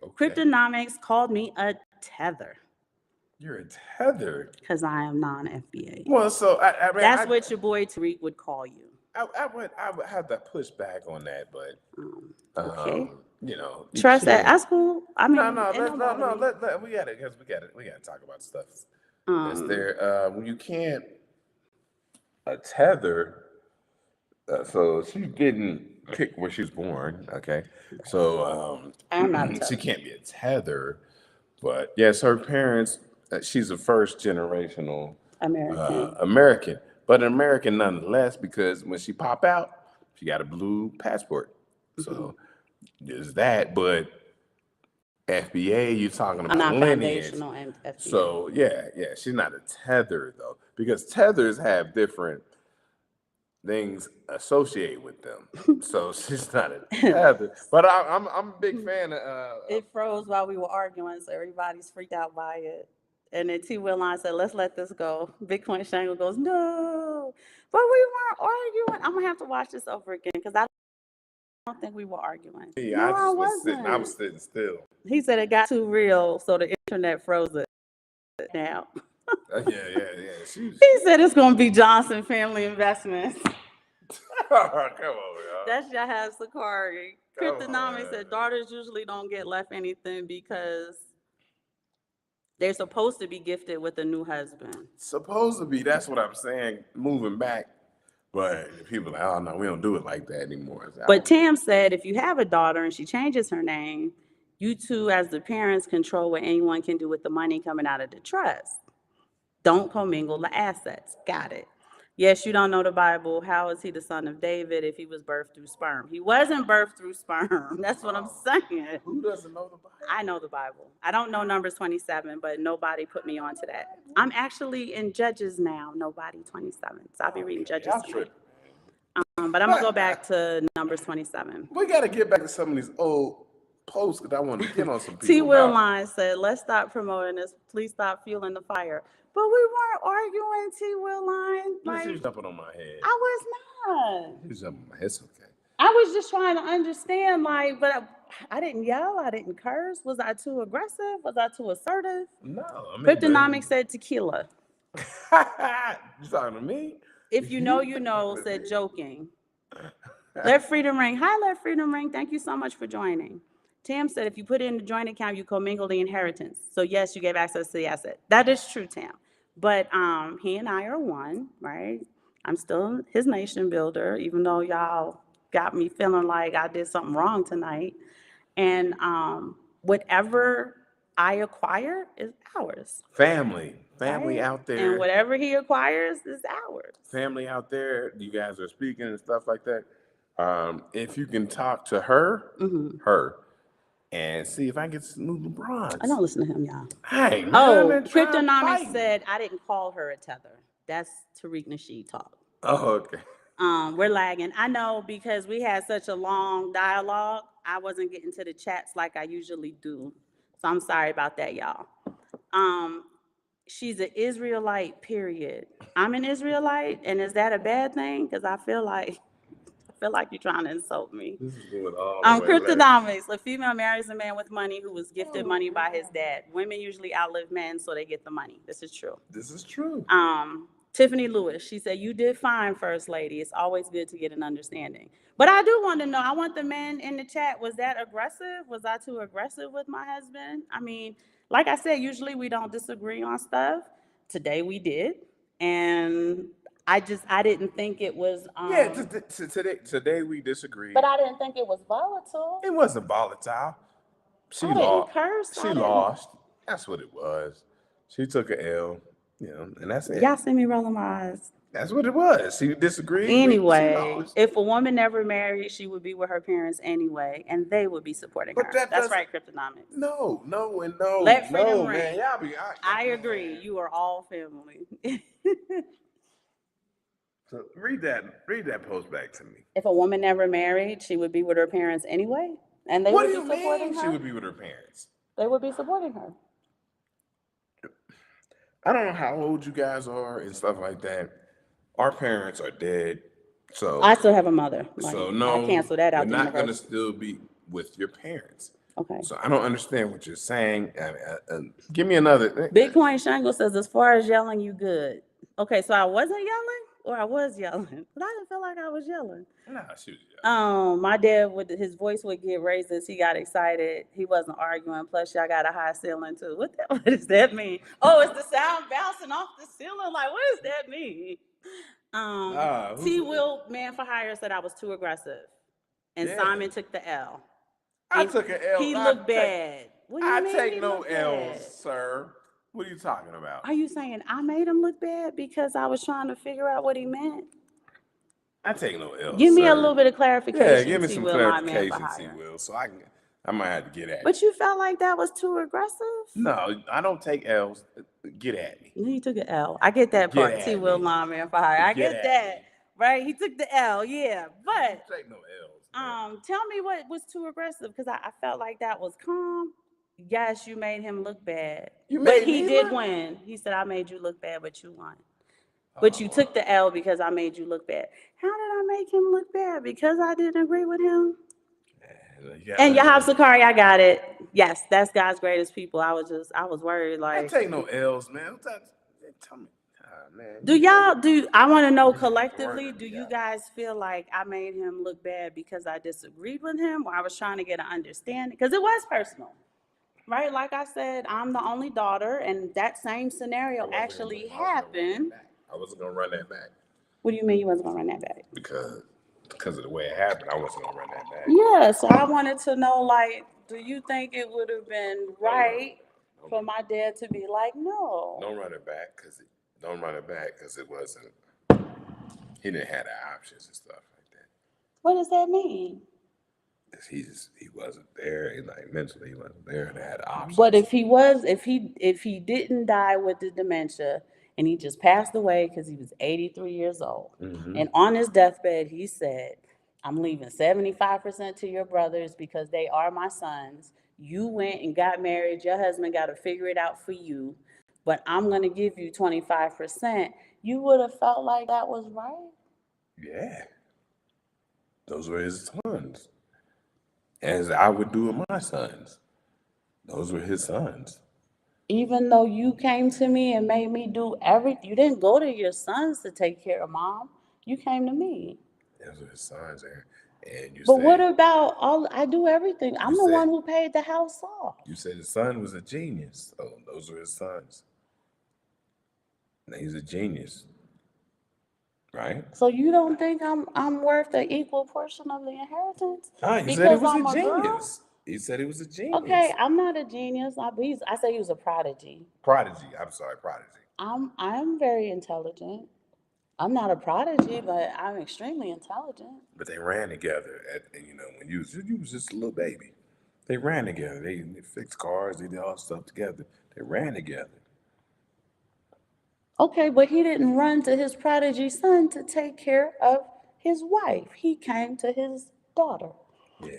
Okay. Cryptonomics called me a tether You're a tether. because I am non-FBA. Well, so I mean, That's what your boy Tariq would call you. I would have to push back on that, but Okay. you know, you Trust that. can't. That's cool. I mean, No, it don't bother me. we got it because we got to talk about stuff that's Um, there. When you can't a tether. So she didn't pick where she was born. Okay, so I'm not a tether. she can't be a tether, but yes, her parents. She's a first generational American. American, but an American nonetheless because when she pop out, she got a blue passport. So there's that. But FBA, you're talking I'm about not lineage. foundational and FBA. So yeah, she's not a tether though because tethers have different things associated with them. So she's not a tether. But I'm a big fan of. It froze while we were arguing, so everybody's freaked out by it. And then T. Willine said, "Let's let this go." Bitcoin Shangle goes, "No, but we weren't arguing." I'm gonna have to watch this over again because I don't think we were arguing. Yeah, No, I just I was wasn't. sitting. I was sitting still. He said it got too real, so the internet froze it now. Yeah. He said it's gonna be Johnson Family Investments. Come on, y'all. That's Jahaz Sakari. Come Cryptonomics on. said daughters usually don't get left anything because they're supposed to be gifted with a new husband. Supposed to be. That's what I'm saying. Moving back, but people are like, oh no, we don't do it like that anymore. But Tam said if you have a daughter and she changes her name, you two as the parents control what anyone can do with the money coming out of the trust. Don't commingle the assets. Got it. Yes, you don't know the Bible. How is he the son of David if he was birthed through sperm? He wasn't birthed through sperm. That's what I'm saying. Who doesn't know the Bible? I know the Bible. I don't know Numbers 27, but nobody put me onto that. I'm actually in Judges now, nobody 27. So I'll be reading Judges Y'all tonight. tripping. But I'm going to go back to Numbers 27. We got to get back to some of these old posts because I want to get on some people. T. Willine said, let's stop promoting this. Please stop fueling the fire. But we weren't arguing, T. Willine. Like, She's jumping on my head. I was not. She's jumping on my head. It's okay. I was just trying to understand, like, but I didn't yell. I didn't curse. Was I too aggressive? Was I too assertive? No. I mean, Cryptonomics said tequila. You talking to me? If you know, you know, said joking. Let Freedom Ring. Hi, Let Freedom Ring. Thank you so much for joining. Tam said if you put it in the joint account, you commingle the inheritance. So yes, you gave access to the asset. That is true, Tam. But he and I are one, right? I'm still his nation builder, even though y'all got me feeling like I did something wrong tonight. And whatever I acquire is ours. Family Right? out there. And whatever he acquires is ours. Family out there, you guys are speaking and stuff like that. If you can talk to her, and see if I can get some new LeBrons. I don't listen to him, y'all. Hey, man, Cryptonomics said I didn't call her a tether. That's Tariq Nasheed talk. Oh, okay. We're lagging. I know because we had such a long dialogue, I wasn't getting to the chats like I usually do. So I'm sorry about that, y'all. She's an Israelite, period. I'm an Israelite, and is that a bad thing? Because I feel like you're trying to insult me. This is going all the way Cryptonomics. A female marries a man with money who was gifted money by his dad. Women usually outlive men, so they get the money. This is true. This is true. Tiffany Lewis, she said, you did fine, First Lady. It's always good to get an understanding. But I do want to know, I want the men in the chat, was that aggressive? Was I too aggressive with my husband? I mean, like I said, usually we don't disagree on stuff. Today we did. And I didn't think it was. Today we disagreed. But I didn't think it was volatile. It wasn't volatile. She lost. That's what it was. She took an L, and that's it. Y'all see me rolling my eyes. That's what it was. She disagreed. Anyway, if a woman never married, she would be with her parents anyway, and they would be supporting her. That's right, Cryptonomics. No. Let freedom ring. Man. I agree. You are all family. So read that post back to me. If a woman never married, she would be with her parents anyway, and they What would do be you supporting mean her. she would be with her parents? They would be supporting her. I don't know how old you guys are and stuff like that. Our parents are dead, I so still have a mother. so I no, cancel that you're out the not gonna universe. still be with your parents. Okay. So I don't understand what you're saying. Give me another. Bitcoin Shangle says, as far as yelling, you good. Okay, so I wasn't yelling, or I was yelling, but I didn't feel like I was yelling. Nah, she was yelling. My dad his voice would get raised as he got excited. He wasn't arguing. Plus, y'all got a high ceiling too. What does that mean? Oh, it's the sound bouncing off the ceiling. Like, what does that mean? T. Will Man for Hire said I was too aggressive, and Simon took the L. I took an L. He looked bad. What do you mean take he no looked L's, bad? sir. What are you talking about? Are you saying I made him look bad because I was trying to figure out what he meant? I take no L's. Give me sir. a little bit of clarification. Yeah, give me T. some Will, clarification, T. Will, so I might have to get at you. But you felt like that was too aggressive? No, I don't take L's. Get at me. He took an L. I get that part. T. Will Lineman for Hire. I get that. Right? He took the L, yeah. But take no L's. Tell me what was too aggressive, because I felt like that was calm. Yes, you made him look bad. But he did win. He said, I made you look bad, but you won. But you took the L because I made you look bad. How did I make him look bad? Because I didn't agree with him? And Yahab Sakari, I got it. Yes, that's God's greatest people. I was worried. Like, I take no L's, man. Tell me. Man. I want to know collectively, do you guys feel like I made him look bad because I disagreed with him, or I was trying to get an understanding? Because it was personal, right? Like I said, I'm the only daughter, and that same scenario actually happened. I wasn't going to run that back. What do you mean you wasn't going to run that back? Because of the way it happened, I wasn't going to run that back. Yeah, so I wanted to know, like, do you think it would have been right for my dad to be like, no? Don't run it back, because it wasn't, he didn't have the options and stuff like that. What does that mean? Because he wasn't there, and like mentally he wasn't there and had options. But if he didn't die with the dementia, and he just passed away because he was 83 years old, and on his deathbed he said, I'm leaving 75% to your brothers because they are my sons. You went and got married. Your husband got to figure it out for you, but I'm going to give you 25%. You would have felt like that was right? Yeah. Those were his sons. As I would do with my sons. Those were his sons. Even though you came to me and made me do everything, you didn't go to your sons to take care of mom. You came to me. Those were his sons, and you. But what about I do everything? I'm the one who paid the house off. You said his son was a genius. Oh, those were his sons. Now he's a genius, right? So you don't think I'm worth an equal portion of the inheritance? You said he was a genius. He said he was a genius. Okay, I'm not a genius. I said he was a prodigy. Prodigy. I'm sorry, prodigy. I'm very intelligent. I'm not a prodigy, but I'm extremely intelligent. But they ran together when you was just a little baby. They ran together. They fixed cars. They did all stuff together. They ran together. Okay, but he didn't run to his prodigy son to take care of his wife. He came to his daughter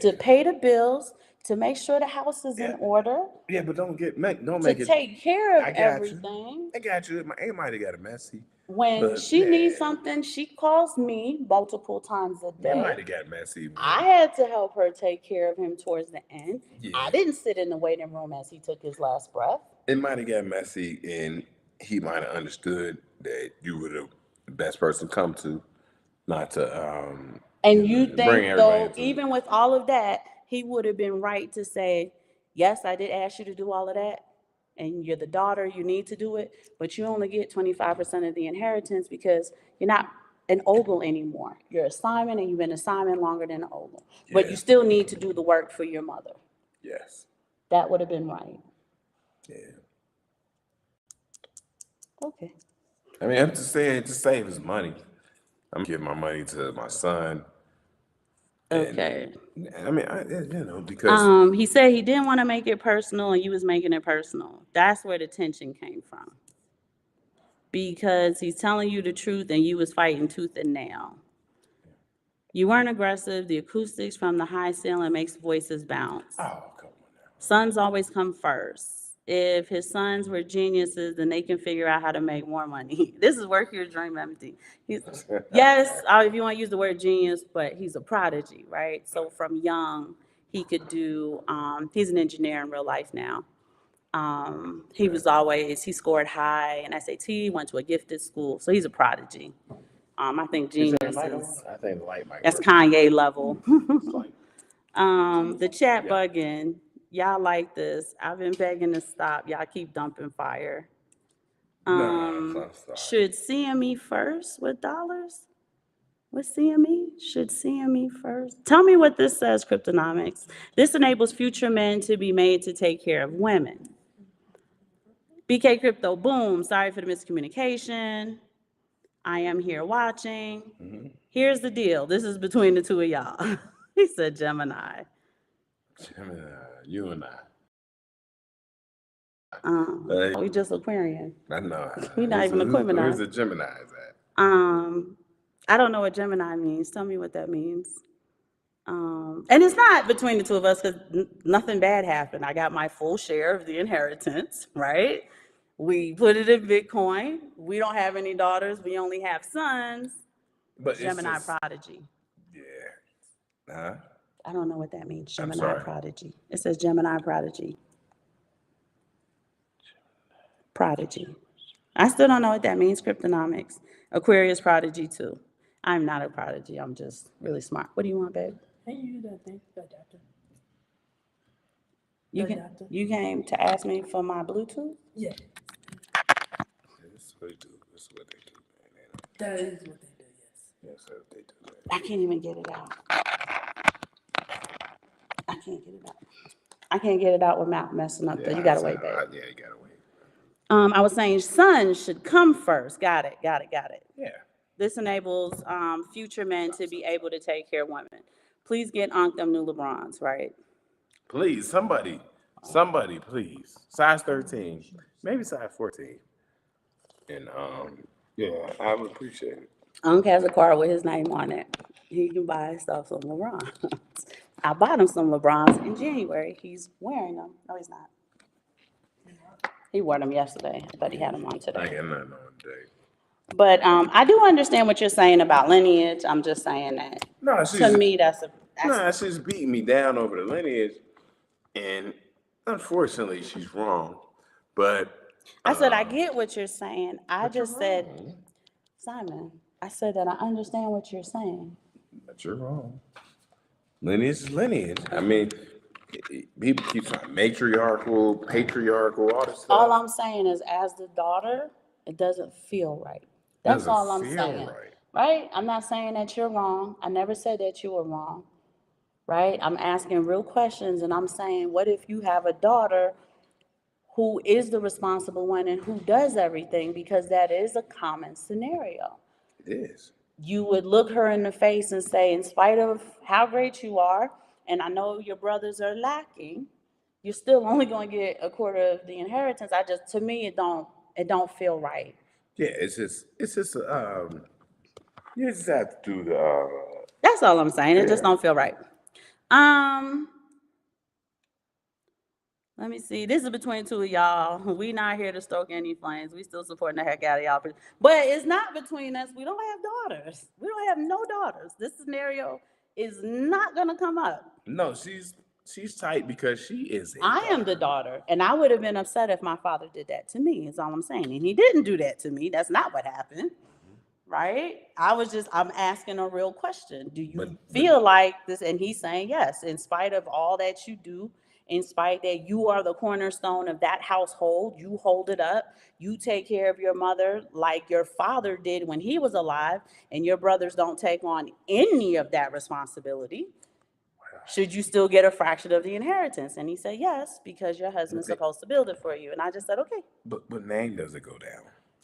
to pay the bills, to make sure the house is in order. Yeah, but don't make it. Take care of everything. I got you. It might have got messy. When she needs something, she calls me multiple times a day. That might have got messy. I had to help her take care of him towards the end. Yeah. I didn't sit in the waiting room as he took his last breath. It might have got messy, and he might have understood that you were the best person to come to, not to. And you think, though, even with all of that, he would have been right to say, yes, I did ask you to do all of that, and you're the daughter, you need to do it, but you only get 25% of the inheritance because you're not an ogle anymore. You're a Simon, and you've been a Simon longer than an ogle. Yeah. But you still need to do the work for your mother. Yes. That would have been right. Yeah. Okay. I mean, I'm just saying, to save his money. I'm giving my money to my son. Okay. I mean, because he said he didn't want to make it personal, and you was making it personal. That's where the tension came from. because he's telling you the truth and you was fighting tooth and nail. You weren't aggressive. The acoustics from the high ceiling makes voices bounce. Oh, come on now. Sons always come first. If his sons were geniuses, then they can figure out how to make more money. This is work your dream empty. Yes, if you want to use the word genius, but he's a prodigy, right? So from young, he could do, he's an engineer in real life now. He scored high in SAT, went to a gifted school. So he's a prodigy. I think genius is, I think the light might that's work. Kanye level. It's like, The chat bugging. Y'all like this. I've been begging to stop. Y'all keep dumping fire. I'm sorry. Should CME first with dollars? With CME? Should CME first? Tell me what this says, Cryptonomics. This enables future men to be made to take care of women. BK Crypto, boom. Sorry for the miscommunication. I am here watching. Mhm. Here's the deal. This is between the two of y'all. He said Gemini. Gemini, you and I. We just Aquarian. I know. We not even Aquarian. Where's the Gemini's at? I don't know what Gemini means. Tell me what that means. And it's not between the two of us because nothing bad happened. I got my full share of the inheritance, right? We put it in Bitcoin. We don't have any daughters. We only have sons. But Gemini prodigy. Yeah. Huh? I don't know what that means. I'm Gemini sorry. prodigy. It says Gemini prodigy. Prodigy. I still don't know what that means, Cryptonomics. Aquarius prodigy too. I'm not a prodigy. I'm just really smart. What do you want, babe? Hey, you do that thing, the adapter. You came to ask me for my Bluetooth? Yeah, This is what they do. This is what they do, man. that is what they do, yes. That's what they do, man. I can't even get it out. I can't get it out. I can't get it out without messing up. You gotta wait, babe. Yeah, you gotta wait. I was saying sons should come first. Got it. Yeah. This enables future men to be able to take care of women. Please get them new LeBrons, right? Please, somebody, please. Size 13, maybe size 14. And yeah, I would appreciate it. Unc has a car with his name on it. He can buy himself some LeBrons. I bought him some LeBrons in January. He's wearing them. No, he's not. He wore them yesterday, but he had them on I today. ain't nothing on today. But I do understand what you're saying about lineage. I'm just saying that. No, To me, that's she's beating me down over the lineage, and unfortunately, she's wrong. But I said, I get what you're saying. I but you're just said, wrong. Simon, I said that I understand what you're saying. But you're wrong. Lineage is lineage. I mean, people keep saying matriarchal, patriarchal, all this stuff. All I'm saying is, as the daughter, it doesn't feel right. That's Doesn't all I'm feel saying. right. Right? I'm not saying that you're wrong. I never said that you were wrong. Right? I'm asking real questions, and I'm saying, what if you have a daughter who is the responsible one and who does everything? Because that is a common scenario. It is. You would look her in the face and say, in spite of how great you are, and I know your brothers are lacking, you're still only going to get a quarter of the inheritance. To me, it don't feel right. Yeah, it's just you just have to do the That's all I'm saying. It just Yeah. don't feel right. Let me see. This is between two of y'all. We not here to stoke any flames. We still supporting the heck out of y'all. But it's not between us. We don't have daughters. We don't have no daughters. This scenario is not gonna come up. No, she's tight because she is I am the daughter, and I would have been upset if my father did that to me, is all I'm saying. And he didn't do that to me. That's not what happened. Right? I'm asking a real question. Do you feel like this? And he's saying yes, in spite of all that you do, in spite that you are the cornerstone of that household, you hold it up, you take care of your mother like your father did when he was alive, and your brothers don't take on any of that responsibility. Should you still get a fraction of the inheritance? And he said yes, because your husband's supposed to build it for you. And I just said, okay. But name doesn't go down.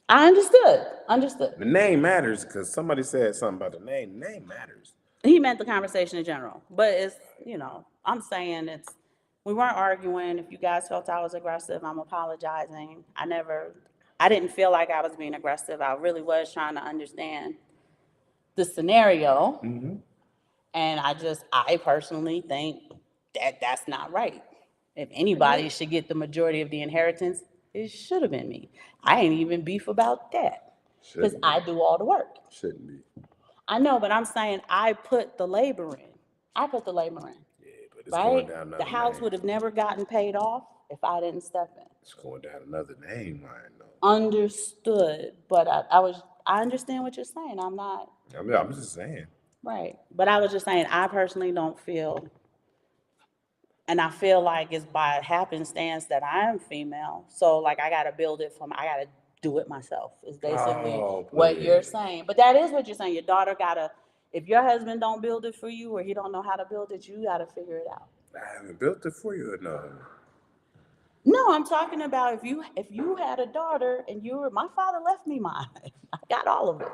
I understood. The name matters because somebody said something about the name. The name matters. He meant the conversation in general, but it's, I'm saying we weren't arguing. If you guys felt I was aggressive, I'm apologizing. I never I didn't feel like I was being aggressive. I really was trying to understand the scenario. Mm-hmm. And I personally think that that's not right. If anybody should get the majority of the inheritance, it should have been me. I ain't even beef about that because Shouldn't I be. do all the work. Shouldn't be. I know, but I'm saying I put the labor in. I put the labor in, Yeah, but it's going right? down The another house name. would have never gotten paid off if I didn't step in. It's going down another name line though. Understood, but I understand what you're saying. I'm not I'm just saying. right, but I was just saying I personally don't feel. And I feel like it's by happenstance that I am female. So like I gotta build it I gotta do it myself. It's basically Oh, what you're please. saying. But that is what you're saying. Your daughter gotta, if your husband don't build it for you or he don't know how to build it, you gotta figure it out. I haven't built it for you or no. No, I'm talking about if you had a daughter and my father left me mine. I got all of it.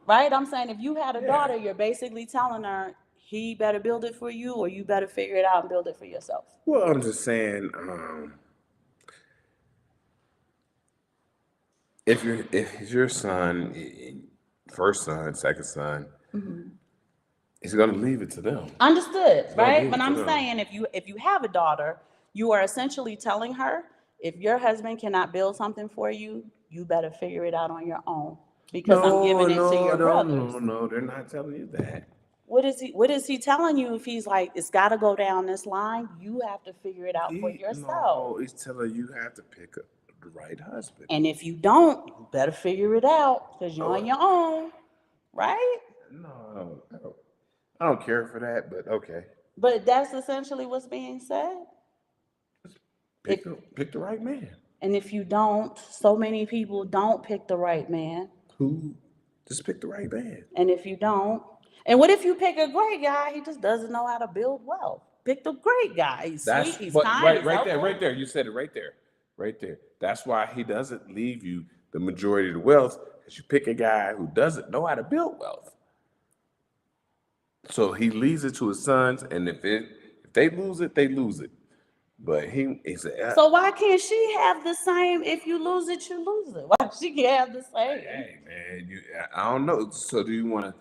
Right? I'm saying if you had a Yeah. daughter, you're basically telling her he better build it for you or you better figure it out and build it for yourself. Well, I'm just saying, if it's your son, first son, second son, he's gonna leave it to them. Understood, gonna right? leave But it to I'm them. saying if you have a daughter, you are essentially telling her if your husband cannot build something for you, you better figure it out on your own because I'm giving it to your brothers. No, they're not telling you that. What is he telling you if he's like it's got to go down this line? You have to figure it out for yourself. No, he's telling you have to pick up the right husband. And if you don't, you better figure it out because you're Oh. on your own, right? No, I don't care for that, but okay. But that's essentially what's being said. Pick the right man. And if you don't, so many people don't pick the right man. Who? Just pick the right man. And if you don't, and what if you pick a great guy? He just doesn't know how to build wealth. Pick the great guy. He's sweet. He's kind. He's helpful. Right there. You said it right there. That's why he doesn't leave you the majority of the wealth, because you pick a guy who doesn't know how to build wealth. So he leaves it to his sons, and if they lose it, they lose it. But he said, so why can't she have the same? If you lose it, you lose it. Why she can't have the same? hey man, I don't know. So do you want to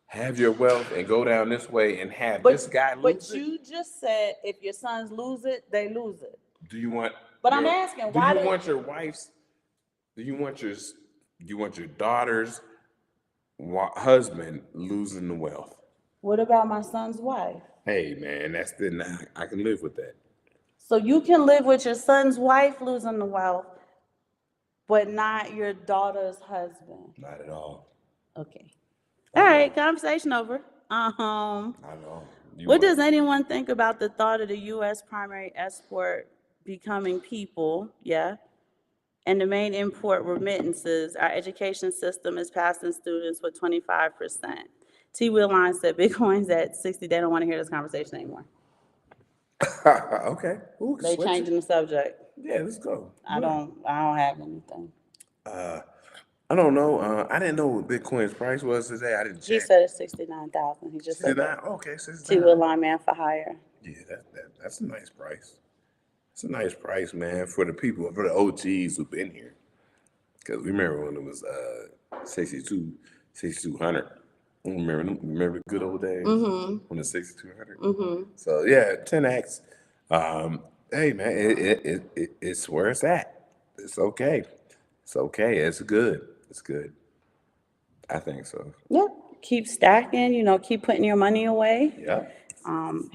have your wealth and go down this way and have this guy lose but it? you just said if your sons lose it, they lose it. Do you want? But I'm asking, do why you want your wife's? Do you want your daughter's husband losing the wealth? What about my son's wife? Hey man, that's I can live with that. So you can live with your son's wife losing the wealth, but not your daughter's husband. Not at all. Okay. All right, conversation over. Not at all. What does anyone think about the thought of the U.S. primary export becoming people? Yeah. And the main import remittances. Our education system is passing students with 25%. T. Wheelline said Bitcoin's at 60. They don't want to hear this conversation anymore. Okay. Ooh, They changing the subject. Yeah, let's go. I don't have anything. I don't know. I didn't know what Bitcoin's price was today. I didn't check. He said it's 69,000. He just said that. Okay, T. 69. Wheelline man for hire. Yeah, that's a nice price. It's a nice price, man, for the people, for the OGs who've been here. Because we remember when it was 6,200. Remember the good old days when it's 6,200. So yeah, 10x. Hey man, it's where it's at. It's okay. It's okay. It's good. It's good. I think so. Yep. Keep stacking. Keep putting your money away. Yeah.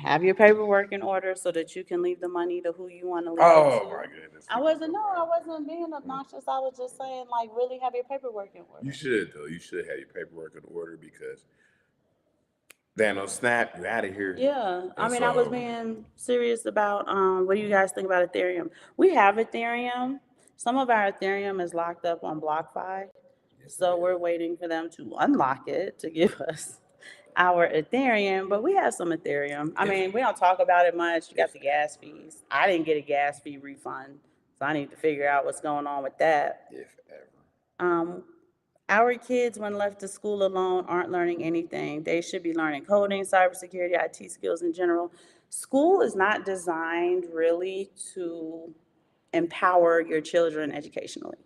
Have your paperwork in order so that you can leave the money to who you want to leave it to. Oh my goodness. I wasn't being obnoxious. I was just saying, like, really have your paperwork in order. You should though. You should have your paperwork in order because snap, you're out of here. Yeah. I was being serious about what do you guys think about Ethereum? We have Ethereum. Some of our Ethereum is locked up on BlockFi. So we're waiting for them to unlock it to give us our Ethereum, but we have some Ethereum. We don't talk about it much. You got the gas fees. I didn't get a gas fee refund, so I need to figure out what's going on with that. If ever. Our kids, when left to school alone, aren't learning anything. They should be learning coding, cybersecurity, IT skills in general. School is not designed really to empower your children educationally.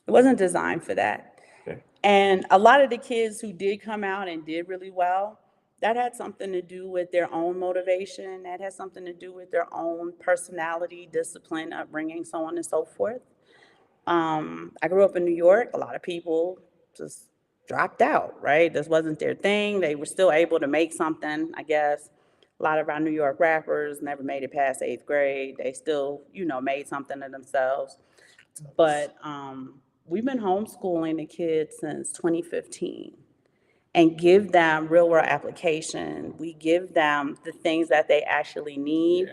It wasn't designed for that. Okay. And a lot of the kids who did come out and did really well, that had something to do with their own motivation. That had something to do with their own personality, discipline, upbringing, so on and so forth. I grew up in New York. A lot of people just dropped out, right? This wasn't their thing. They were still able to make something, I guess. A lot of our New York rappers never made it past 8th grade. They still, made something of themselves. But we've been homeschooling the kids since 2015 and give them real world application. We give them the things that they actually need.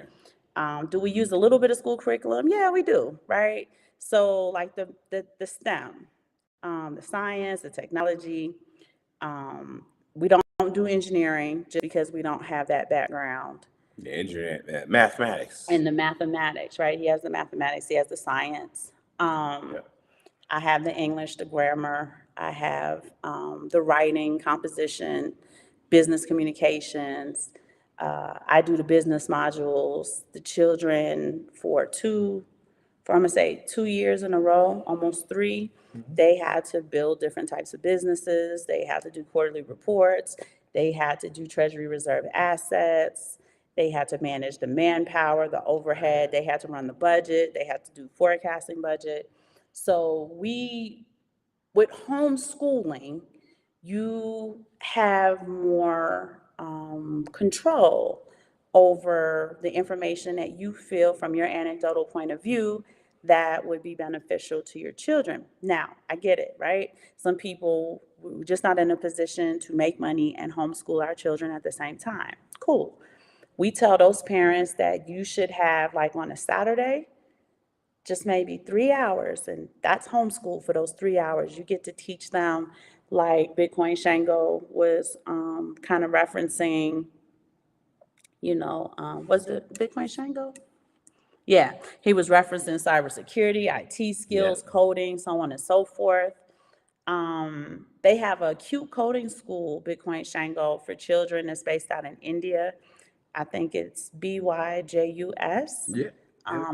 Yeah. Do we use a little bit of school curriculum? Yeah, we do, right? So like the STEM, the science, the technology, we don't do engineering just because we don't have that background. The internet, mathematics. And the mathematics, right? He has the mathematics, he has the science. Yeah. I have the English, the grammar, I have the writing, composition, business communications. I do the business modules. The children I'm gonna say 2 years in a row, almost 3, they had to build different types of businesses. They had to do quarterly reports. They had to do treasury reserve assets. They had to manage the manpower, the overhead. They had to run the budget. They had to do forecasting budget. So with homeschooling, you have more control over the information that you feel from your anecdotal point of view that would be beneficial to your children. Now, I get it, right? Some people, we're just not in a position to make money and homeschool our children at the same time. Cool. We tell those parents that you should have, like on a Saturday, just maybe 3 hours, and that's homeschool for those 3 hours. You get to teach them, like Bitcoin Shango was kind of referencing, was it Bitcoin Shango? Yeah, he was referencing cybersecurity, IT skills, coding, so on and so forth. They have a cute coding school, Bitcoin Shango, for children that's based out in India. I think it's BYJUS. Yeah.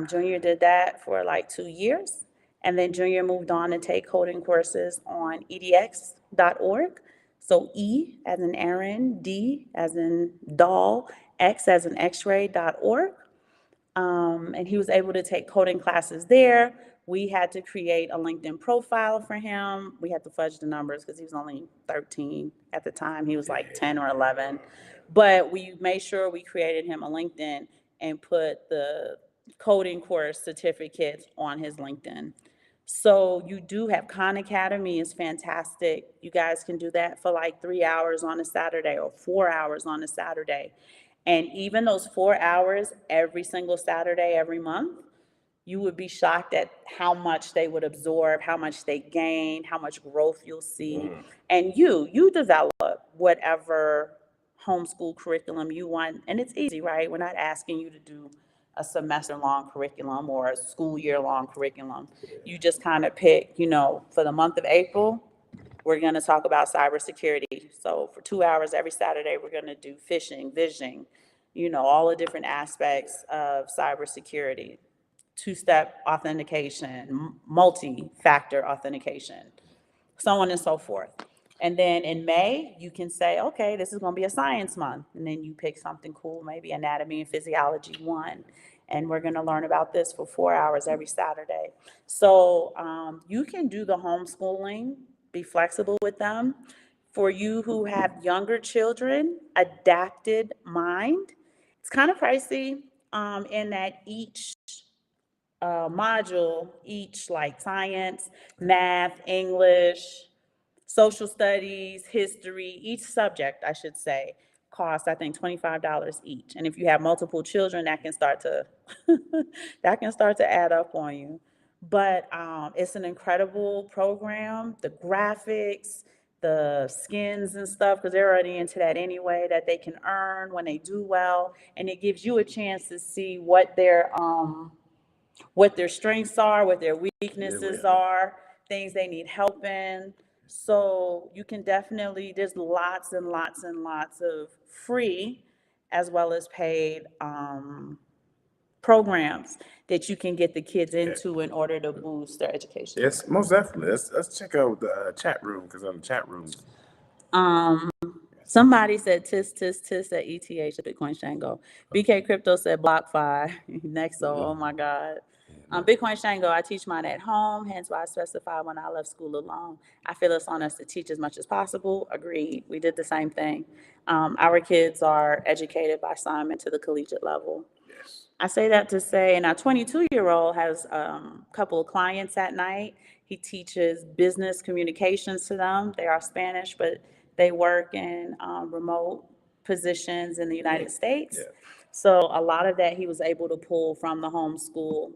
Junior did that for like 2 years. And then Junior moved on to take coding courses on edx.org. So E as in Aaron, D as in doll, X as in x-ray.org. And he was able to take coding classes there. We had to create a LinkedIn profile for him. We had to fudge the numbers because he was only 13 at the time. He was like 10 or 11. But we made sure we created him a LinkedIn and put the coding course certificates on his LinkedIn. So you do have Khan Academy is fantastic. You guys can do that for like 3 hours on a Saturday or 4 hours on a Saturday. And even those 4 hours every single Saturday, every month, you would be shocked at how much they would absorb, how much they gain, how much growth you'll see. And you develop whatever homeschool curriculum you want. And it's easy, right? We're not asking you to do a semester-long curriculum or a school year-long curriculum. You just kind of pick, for the month of April, we're going to talk about cybersecurity. So for 2 hours every Saturday, we're going to do phishing, vishing, all the different aspects of cybersecurity, two-step authentication, multi-factor authentication, so on and so forth. And then in May, you can say, okay, this is going to be a science month. And then you pick something cool, maybe anatomy and physiology 1. And we're going to learn about this for 4 hours every Saturday. So you can do the homeschooling, be flexible with them. For you who have younger children, Adapted Mind. It's kind of pricey in that each module, each like science, math, English, social studies, history, each subject, I should say, costs, I think, $25 each. And if you have multiple children, that can start to add up on you. But it's an incredible program. The graphics, the skins and stuff, because they're already into that anyway, that they can earn when they do well. And it gives you a chance to see what their strengths are, what their weaknesses are, things they need help in. So you can definitely, there's lots and lots and lots of free as well as paid programs that you can get the kids into in order to boost their education. Yes, most definitely. Let's check out the chat room because on the chat rooms. Somebody said tis at ETH at Bitcoin Shango. BK Crypto said BlockFi. Nexo, oh my God. Bitcoin Shango, I teach mine at home, hence why I specified when I left school alone. I feel it's on us to teach as much as possible. Agreed. We did the same thing. Our kids are educated by assignment to the collegiate level. Yes. I say that to say, and our 22-year-old has a couple of clients at night. He teaches business communications to them. They are Spanish, but they work in remote positions in the United States. Yeah. So a lot of that he was able to pull from the homeschool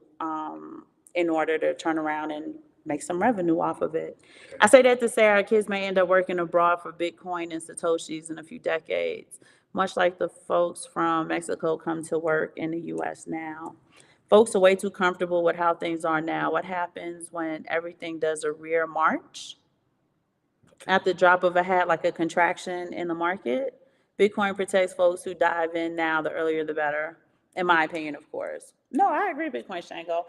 in order to turn around and make some revenue off of it. I say that to say our kids may end up working abroad for Bitcoin and Satoshis in a few decades, much like the folks from Mexico come to work in the US now. Folks are way too comfortable with how things are now. What happens when everything does a rear march? At the drop of a hat, like a contraction in the market? Bitcoin protects folks who dive in now, the earlier the better, in my opinion, of course. No, I agree, Bitcoin Shango,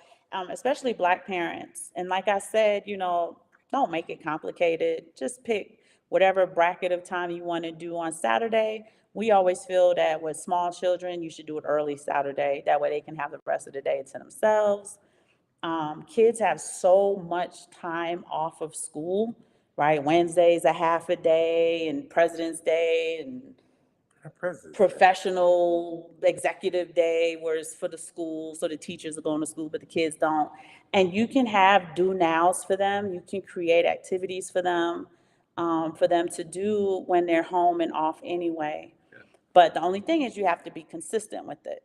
especially Black parents. And like I said, don't make it complicated. Just pick whatever bracket of time you want to do on Saturday. We always feel that with small children, you should do it early Saturday. That way they can have the rest of the day to themselves. Kids have so much time off of school, right? Wednesday's a half a day, and President's Day, and professional executive day, where it's for the school, so the teachers are going to school, but the kids don't. And you can have do nows for them. You can create activities for them to do when they're home and off anyway. But the only thing is you have to be consistent with it.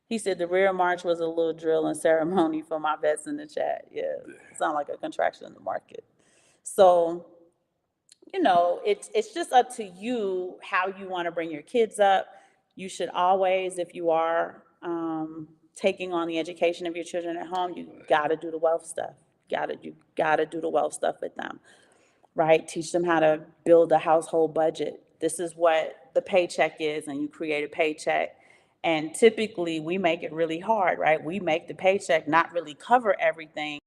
He said the rear march was a little drill and ceremony for my vets in the chat. Yeah, sound like a contraction in the market. So, it's just up to you how you want to bring your kids up. You should always, if you are taking on the education of your children at home, you got to do the wealth stuff. You got to do the wealth stuff with them, right? Teach them how to build a household budget. This is what the paycheck is, and you create a paycheck. And typically we make it really hard, right? We make the paycheck not really cover everything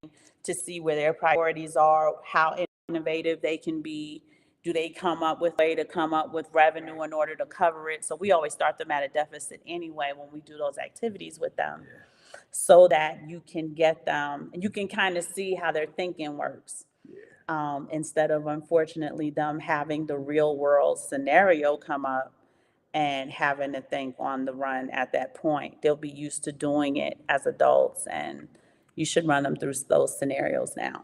to see where their priorities are, how innovative they can be. Do they come up with a way to come up with revenue in order to cover it? So we always start them at a deficit anyway when we do those activities with them, so that you can get them and you can kind of see how their thinking works. Instead of, unfortunately, them having the real world scenario come up and having to think on the run at that point. They'll be used to doing it as adults, and you should run them through those scenarios now.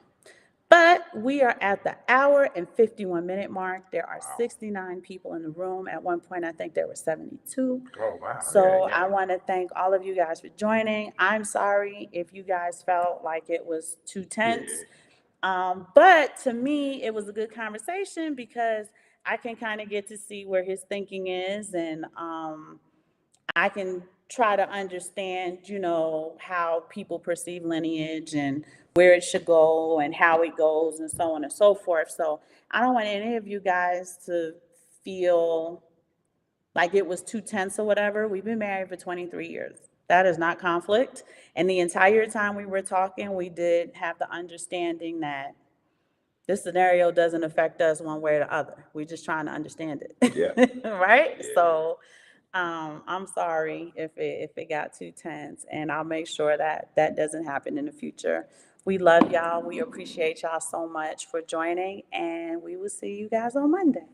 But we are at the hour and 51-minute mark. There are 69 people in the room. At one point, I think there were 72. Oh, wow. So I want to thank all of you guys for joining. I'm sorry if you guys felt like it was too tense. But to me, it was a good conversation because I can kind of get to see where his thinking is, and I can try to understand, how people perceive Lineage and where it should go and how it goes and so on and so forth. So I don't want any of you guys to feel like it was too tense or whatever. We've been married for 23 years. That is not conflict. And the entire time we were talking, we did have the understanding that this scenario doesn't affect us one way or the other. We're just trying to understand it. Yeah. Right? Yeah. So I'm sorry if it got too tense, and I'll make sure that doesn't happen in the future. We love y'all. We appreciate y'all so much for joining, and we will see you guys on Monday.